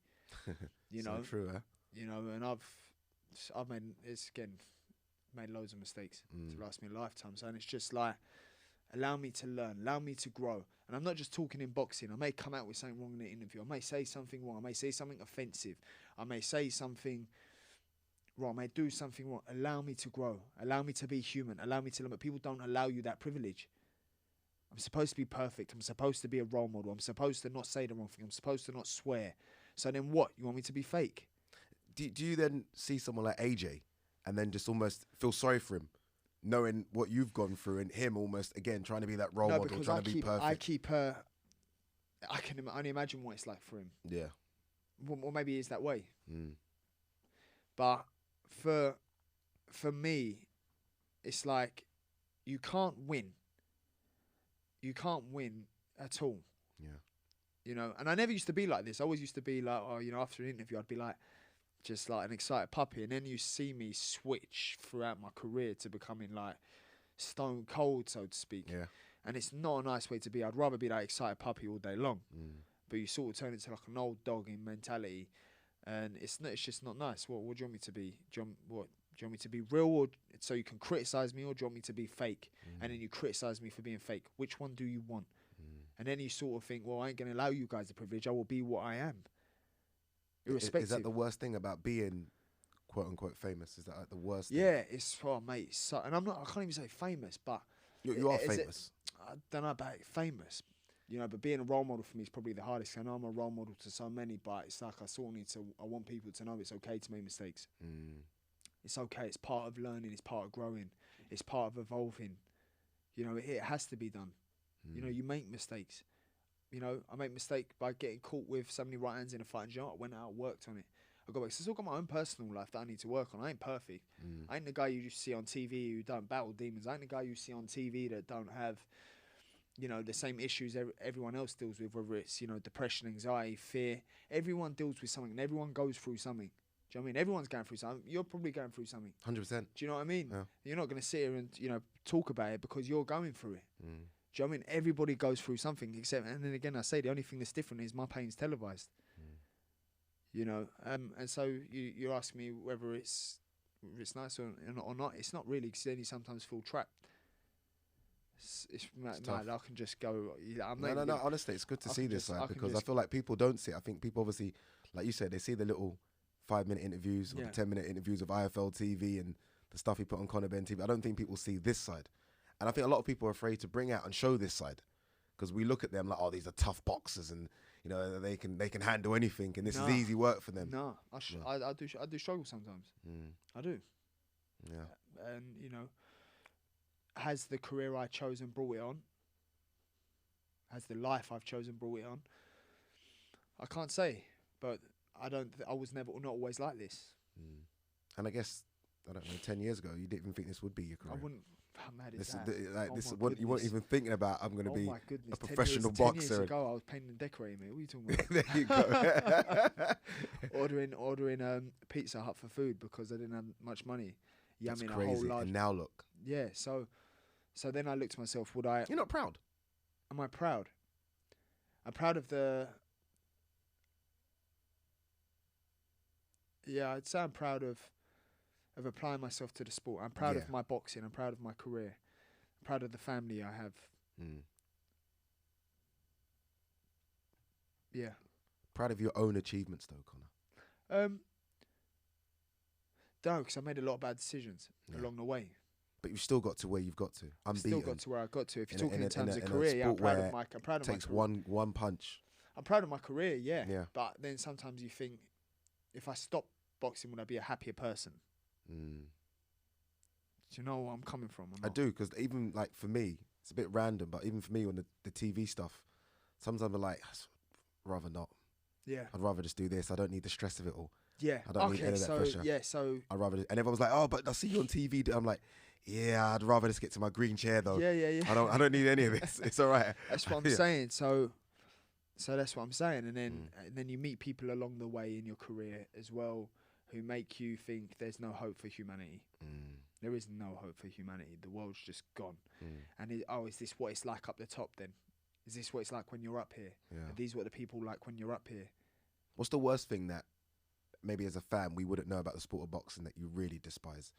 You know, true, huh? You know, and I've made loads of mistakes to last me a lifetime. So, and it's just like, allow me to learn, allow me to grow. And I'm not just talking in boxing. I may come out with something wrong in the interview. I may say something wrong. I may say something offensive. I may say something wrong. I may do something wrong. Allow me to grow. Allow me to be human. Allow me to learn. But people don't allow you that privilege. I'm supposed to be perfect. I'm supposed to be a role model. I'm supposed to not say the wrong thing. I'm supposed to not swear. So then what? You want me to be fake? Do you then see someone like AJ and then just almost feel sorry for him, knowing what you've gone through, and him almost, again, trying to be that role model, trying to be perfect? I can only imagine what it's like for him. Yeah. Or maybe he's that way. But for me, it's like, you can't win. You can't win at all. Yeah. You know, and I never used to be like this. I always used to be like, after an interview, I'd be like, just like an excited puppy. And then you see me switch throughout my career to becoming like stone cold, so to speak. Yeah. And it's not a nice way to be. I'd rather be that excited puppy all day long. But you sort of turn into like an old dog in mentality. And it's just not nice. What do you want me to be? Do you want me to be real, or so you can criticise me, or do you want me to be fake? And then you criticise me for being fake. Which one do you want? And then you sort of think, well, I ain't going to allow you guys the privilege. I will be what I am. Irrespective. Is that the worst thing about being quote unquote famous? Is that like the worst thing? Yeah, it's, oh, mate. So, and I can't even say famous, but. You are famous. I don't know about famous, you know, but being a role model for me is probably the hardest. I know I'm a role model to so many, but it's like I want people to know it's okay to make mistakes. It's okay. It's part of learning. It's part of growing. It's part of evolving. You know, it has to be done. You know, you make mistakes. You know, I make mistake by getting caught with so many right hands in a fight. And you know what? I went out, worked on it. I got back. So I still got my own personal life that I need to work on. I ain't perfect. I ain't the guy you just see on TV who don't battle demons. I ain't the guy you see on TV that don't have, you know, the same issues everyone else deals with, whether it's, you know, depression, anxiety, fear. Everyone deals with something and everyone goes through something. Do you know what I mean? Everyone's going through something. You're probably going through something. 100%. Do you know what I mean? Yeah. You're not going to sit here and, you know, talk about it because you're going through it. Do you know what I mean? Everybody goes through something, except, and then again, I say the only thing that's different is my pain's televised. You know, and so you ask me whether it's nice or not. It's not really, because then you sometimes feel trapped. It's mad. I can just go. No. Honestly, it's good to see this side, because I feel like people don't see it. I think people obviously, like you said, they see the little 5-minute interviews or the 10-minute interviews of IFL TV and the stuff he put on Conor Benn TV. I don't think people see this side, and I think a lot of people are afraid to bring out and show this side, because we look at them like, oh, these are tough boxers, and you know they can handle anything, and this is easy work for them. No, I do struggle sometimes. I do. Yeah. And you know, has the career I chosen brought it on? Has the life I've chosen brought it on? I can't say, but I was never, not always like this. And I guess, I don't know, 10 years ago, you didn't even think this would be your career. I wouldn't. How mad is that? You weren't even thinking about, I'm going to be a professional 10 boxer. 10 years ago, I was painting and decorating, mate. What are you talking There about? you go. ordering Pizza Hut for food because I didn't have much money. That's Yamming crazy. a whole large. And now look. Yeah, so then I looked to myself, would I... You're not proud? Am I proud? I'm proud of the... Yeah, I'd say I'm proud of applying myself to the sport. I'm proud of my boxing. I'm proud of my career. I'm proud of the family I have. Yeah. Proud of your own achievements, though, Conor? No, because I made a lot of bad decisions along the way. But you've still got to where you've got to. Still got to where I got to. If you're talking in terms of career, I'm proud of my career. Takes one punch. I'm proud of my career, yeah. But then sometimes you think, if I stop boxing, would I be a happier person? Do you know where I'm coming from? I do, because even like for me, it's a bit random, but even for me on the TV stuff, sometimes I'm like, I'd rather not. Yeah. I'd rather just do this. I don't need the stress of it all. Yeah. I don't need any of that pressure. Yeah, so... I'd rather... And everyone's like, oh, but I see you on TV. I'm like, yeah, I'd rather just get to my green chair, though. Yeah. I don't need any of this. It's all right. That's what I'm saying. So that's what I'm saying. And then you meet people along the way in your career as well who make you think there's no hope for humanity. There is no hope for humanity. The world's just gone. And is this what it's like up the top then? Is this what it's like when you're up here? Yeah. Are these what the people like when you're up here? What's the worst thing that maybe as a fan we wouldn't know about the sport of boxing that you really despise?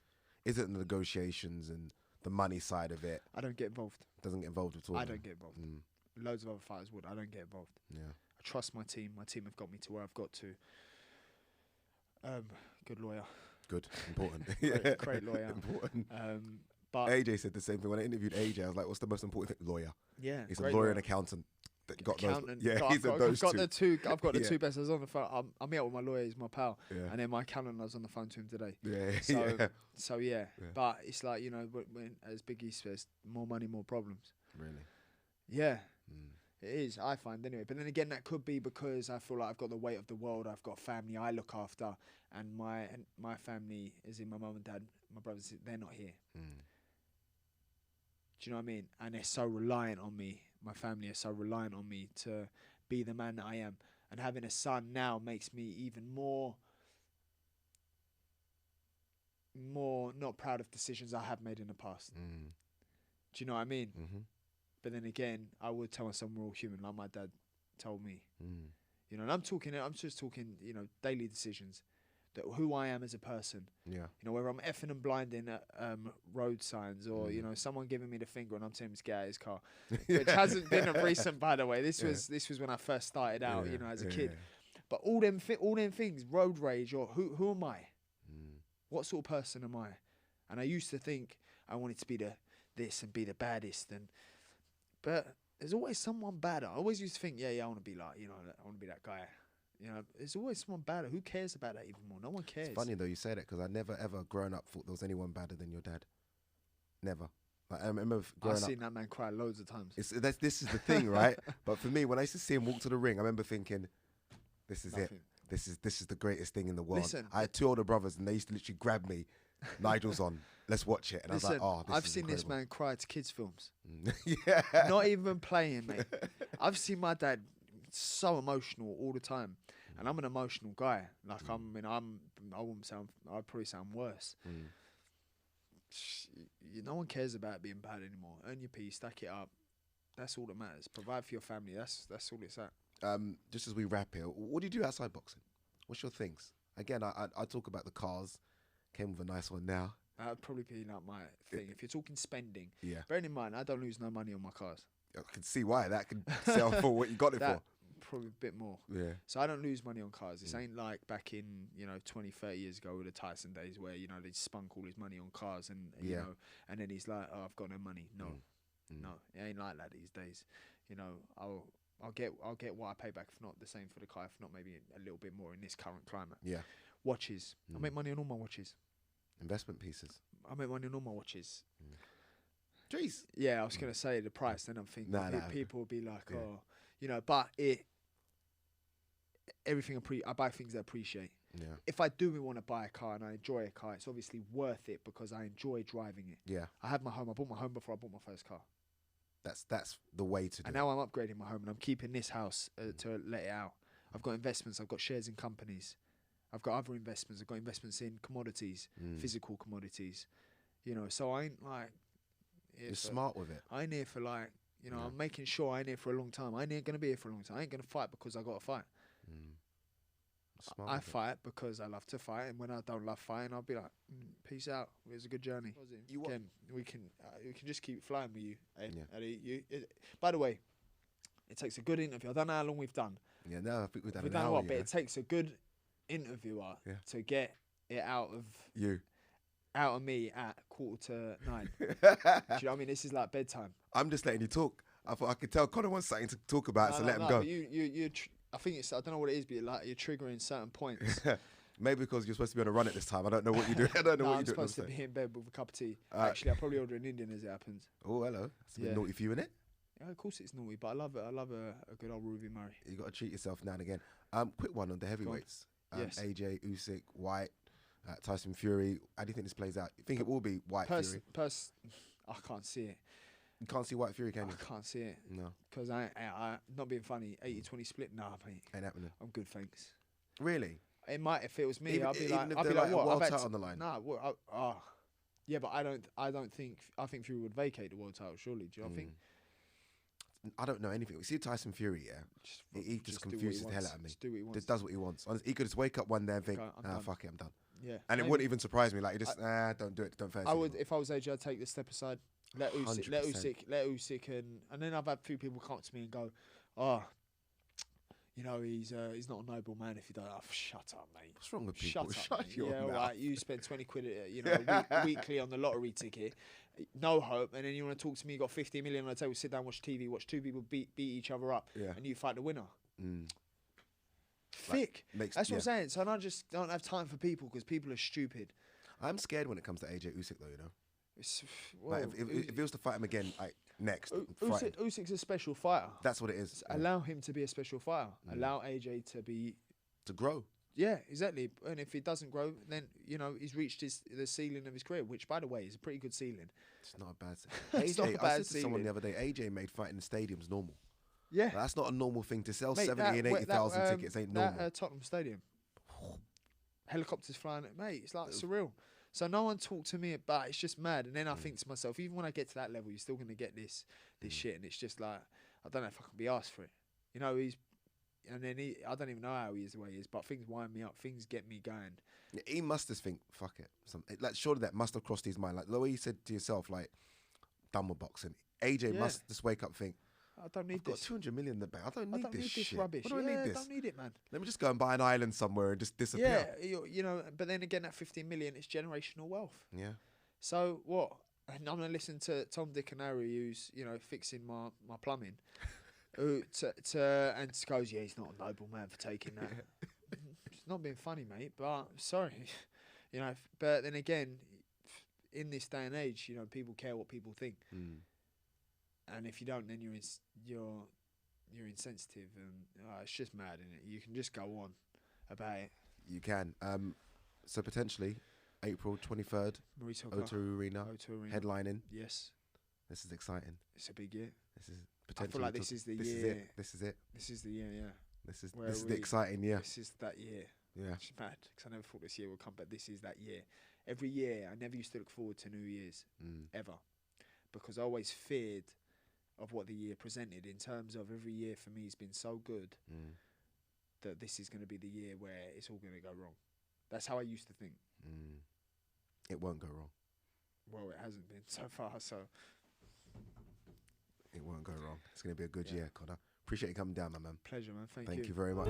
Is it the negotiations and the money side of it? I don't get involved. Doesn't get involved at all? I don't get involved. Loads of other fighters would. I don't get involved. Yeah. I trust my team. My team have got me to where I've got to. Good lawyer. Good. Important. Great lawyer. Important. But AJ said the same thing when I interviewed AJ. I was like, "What's the most important thing?" Lawyer. Yeah. He's a lawyer and accountant. Got accountant. Those, I've got the two. I've got the Yeah. two best. I was on the phone. I'm out with my lawyer. He's my pal. Yeah. And then my accountant, I was on the phone to him today. Yeah. So yeah. But it's like, you know, when as Biggie says, more money, more problems. Really. Yeah. It is, I find, anyway. But then again, that could be because I feel like I've got the weight of the world. I've got family I look after, and my family, as in my mum and dad, my brothers, they're not here. Do you know what I mean? And they're so reliant on me. My family are so reliant on me to be the man that I am. And having a son now makes me even more not proud of decisions I have made in the past. Do you know what I mean? But then again, I would tell myself we're all human, like my dad told me. You know, and I'm just talking, you know, daily decisions. that who I am as a person. Yeah. You know, whether I'm effing and blinding at road signs or, you know, someone giving me the finger and I'm telling him to get out of his car. Which hasn't been of recent, by the way. This was when I first started out, you know, as a kid. But all them things, road rage or who am I? What sort of person am I? And I used to think I wanted to be this and be the baddest, but there's always someone badder. I always used to think, I want to be like, you know, I want to be that guy. You know, there's always someone badder. Who cares about that even more? No one cares. It's funny though you say that, because I never ever growing up thought there was anyone badder than your dad. Never. Like, I remember growing up. I've seen that man cry loads of times. This is the thing, right? But for me, when I used to see him walk to the ring, I remember thinking, this is Nothing. it. This is the greatest thing in the world. Listen, I had 2 older brothers, and they used to literally grab me. Nigel's on. Let's watch it. And listen, I was like, oh, I've seen incredible. this man cry to kids' films. Yeah. Not even playing, mate. I've seen my dad so emotional all the time, and I'm an emotional guy. Like I wouldn't sound. I'd probably sound worse. No one cares about being bad anymore. Earn your piece, stack it up. That's all that matters. Provide for your family. That's all it's at. Just as we wrap here, what do you do outside boxing? What's your things? Again, I talk about the cars. Came with a nice one now. That'd probably be like my thing. If you're talking spending, bearing in mind, I don't lose no money on my cars. I can see why. That can sell for what you got it for. Probably a bit more. Yeah. So I don't lose money on cars. This ain't like back in, 20, 30 years ago with the Tyson days where, they spunk all his money on cars and, you know, and then he's like, oh, I've got no money. No, no, it ain't like that these days. I'll get what I pay back, if not the same for the car, if not maybe a little bit more in this current climate. Yeah. Watches. I make money on all my watches. Investment pieces. I make money on all my watches. Jeez. Yeah, I was going to say the price, then I'm thinking people will be like, but I buy things that appreciate. Yeah. If I do want to buy a car and I enjoy a car, it's obviously worth it because I enjoy driving it. Yeah. I have my home. I bought my home before I bought my first car. That's the way to do it. And now I'm upgrading my home and I'm keeping this house to let it out. I've got investments. I've got shares in companies. I've got other investments. I've got investments in commodities, physical commodities. So I ain't like... You're smart with it. I ain't here for like... I'm making sure I ain't here for a long time. I ain't going to be here for a long time. I ain't going to fight because I got to fight. I fight because I love to fight, and when I don't love fighting, I'll be like, peace out. It was a good journey. Again, we can just keep flying with you. By the way, it takes a good interview. I don't know how long we've done. Yeah, no, I think we've done an hour. But it takes a good interviewer to get it out of you. Out of me at 8:45. Do you know what I mean? This is like bedtime. I'm just letting you talk. I thought I could tell Conor wants something to talk about, so let him go. I think I don't know what it is, but like you're triggering certain points. Maybe because you're supposed to be on a run at this time. I don't know what you're doing. I don't know what you're doing. I'm supposed to be in bed with a cup of tea. Actually, I'll probably order an Indian as it happens. Oh, hello. That's a bit naughty for you, innit? Yeah, of course it's naughty, but I love it. I love a good old Ruby Murray. You got to treat yourself now and again. Quick one on the heavyweights. Yes. AJ, Usyk, White, Tyson Fury. How do you think this plays out? You think it will be White Fury? I can't see it. You can't see White Fury, can you? I can't see it. No. Because I not being funny, 80-20 split? Nah, mate. Ain't happening. I'm good, thanks. Really? It might, if it was me, I'd be like, what? World title on the line. Nah, yeah, but I think Fury would vacate the world title, surely. Do you not think? I don't know anything. We see Tyson Fury, he just confuses the hell out of me. Just do what he wants. Just does what he wants. He could just wake up one day and think, fuck it, I'm done. Yeah. And it wouldn't even surprise me. Like, he just, don't do it, don't fancy I would, if I was AJ, I'd take the step aside. Let Usyk, and then I've had a few people come up to me and go, he's not a noble man if you don't. Oh, shut up, mate. What's wrong with people? Shut your mouth. Right, you spend 20 quid, weekly on the lottery ticket, no hope, and then you want to talk to me. You got 50 million on the table. Sit down, watch TV, watch two people beat each other up, and you fight the winner. Thick. That's what I'm saying. So I just don't have time for people because people are stupid. I'm scared when it comes to AJ Usyk, though. If he was to fight him again, next, Usyk's a special fighter. That's what it is. Allow him to be a special fighter. Allow AJ to grow. Yeah, exactly. And if he doesn't grow, then he's reached the ceiling of his career, which, by the way, is a pretty good ceiling. It's not a bad ceiling. I said to someone the other day, AJ made fighting in stadiums normal. Yeah, that's not a normal thing to sell. 70 and 80,000 tickets ain't normal. That Tottenham Stadium, helicopters flying at mate. It's like surreal. So no one talked to me about it's just mad. And then I think to myself, even when I get to that level, you're still going to get this shit. And it's just like, I don't know if I can be asked for it. and then I don't even know how he is the way he is, but things wind me up. Things get me going. Yeah, he must just think, fuck it. Like, surely that must have crossed his mind. Like, the way you said to yourself, like, done with boxing. AJ must just wake up and think, I don't need I've got this. 200 million in the bank. I don't need this shit. Rubbish. What do I need this? I don't need it, man. Let me just go and buy an island somewhere and just disappear. Yeah, you know, but then again, that 15 million is generational wealth. Yeah. So what? And I'm going to listen to Tom, Dick and Harry, who's, you know, fixing my plumbing. Who and goes, yeah, he's not a noble man for taking that. It's not being funny, mate, but sorry. You know, but then again, in this day and age, you know, people care what people think. And if you don't, then you're insensitive, and it's just mad, isn't it? You can just go on about it. You can. So potentially, April 23rd, O2 Arena, headlining. Yes. This is exciting. It's a big year. This is potentially. I feel like this is the year. This is it. This is it. This is the year, yeah. This is the exciting year. This is that year. Yeah. It's mad, because I never thought this year would come, but this is that year. Every year, I never used to look forward to New Year's, ever, because I always feared of what the year presented. In terms of every year for me has been so good that this is going to be the year where it's all going to go wrong. That's how I used to think. It won't go wrong. Well, it hasn't been so far, so. It won't go wrong. It's going to be a good year, Conor. Appreciate you coming down, my man. Pleasure, man. Thank you. Thank you very much.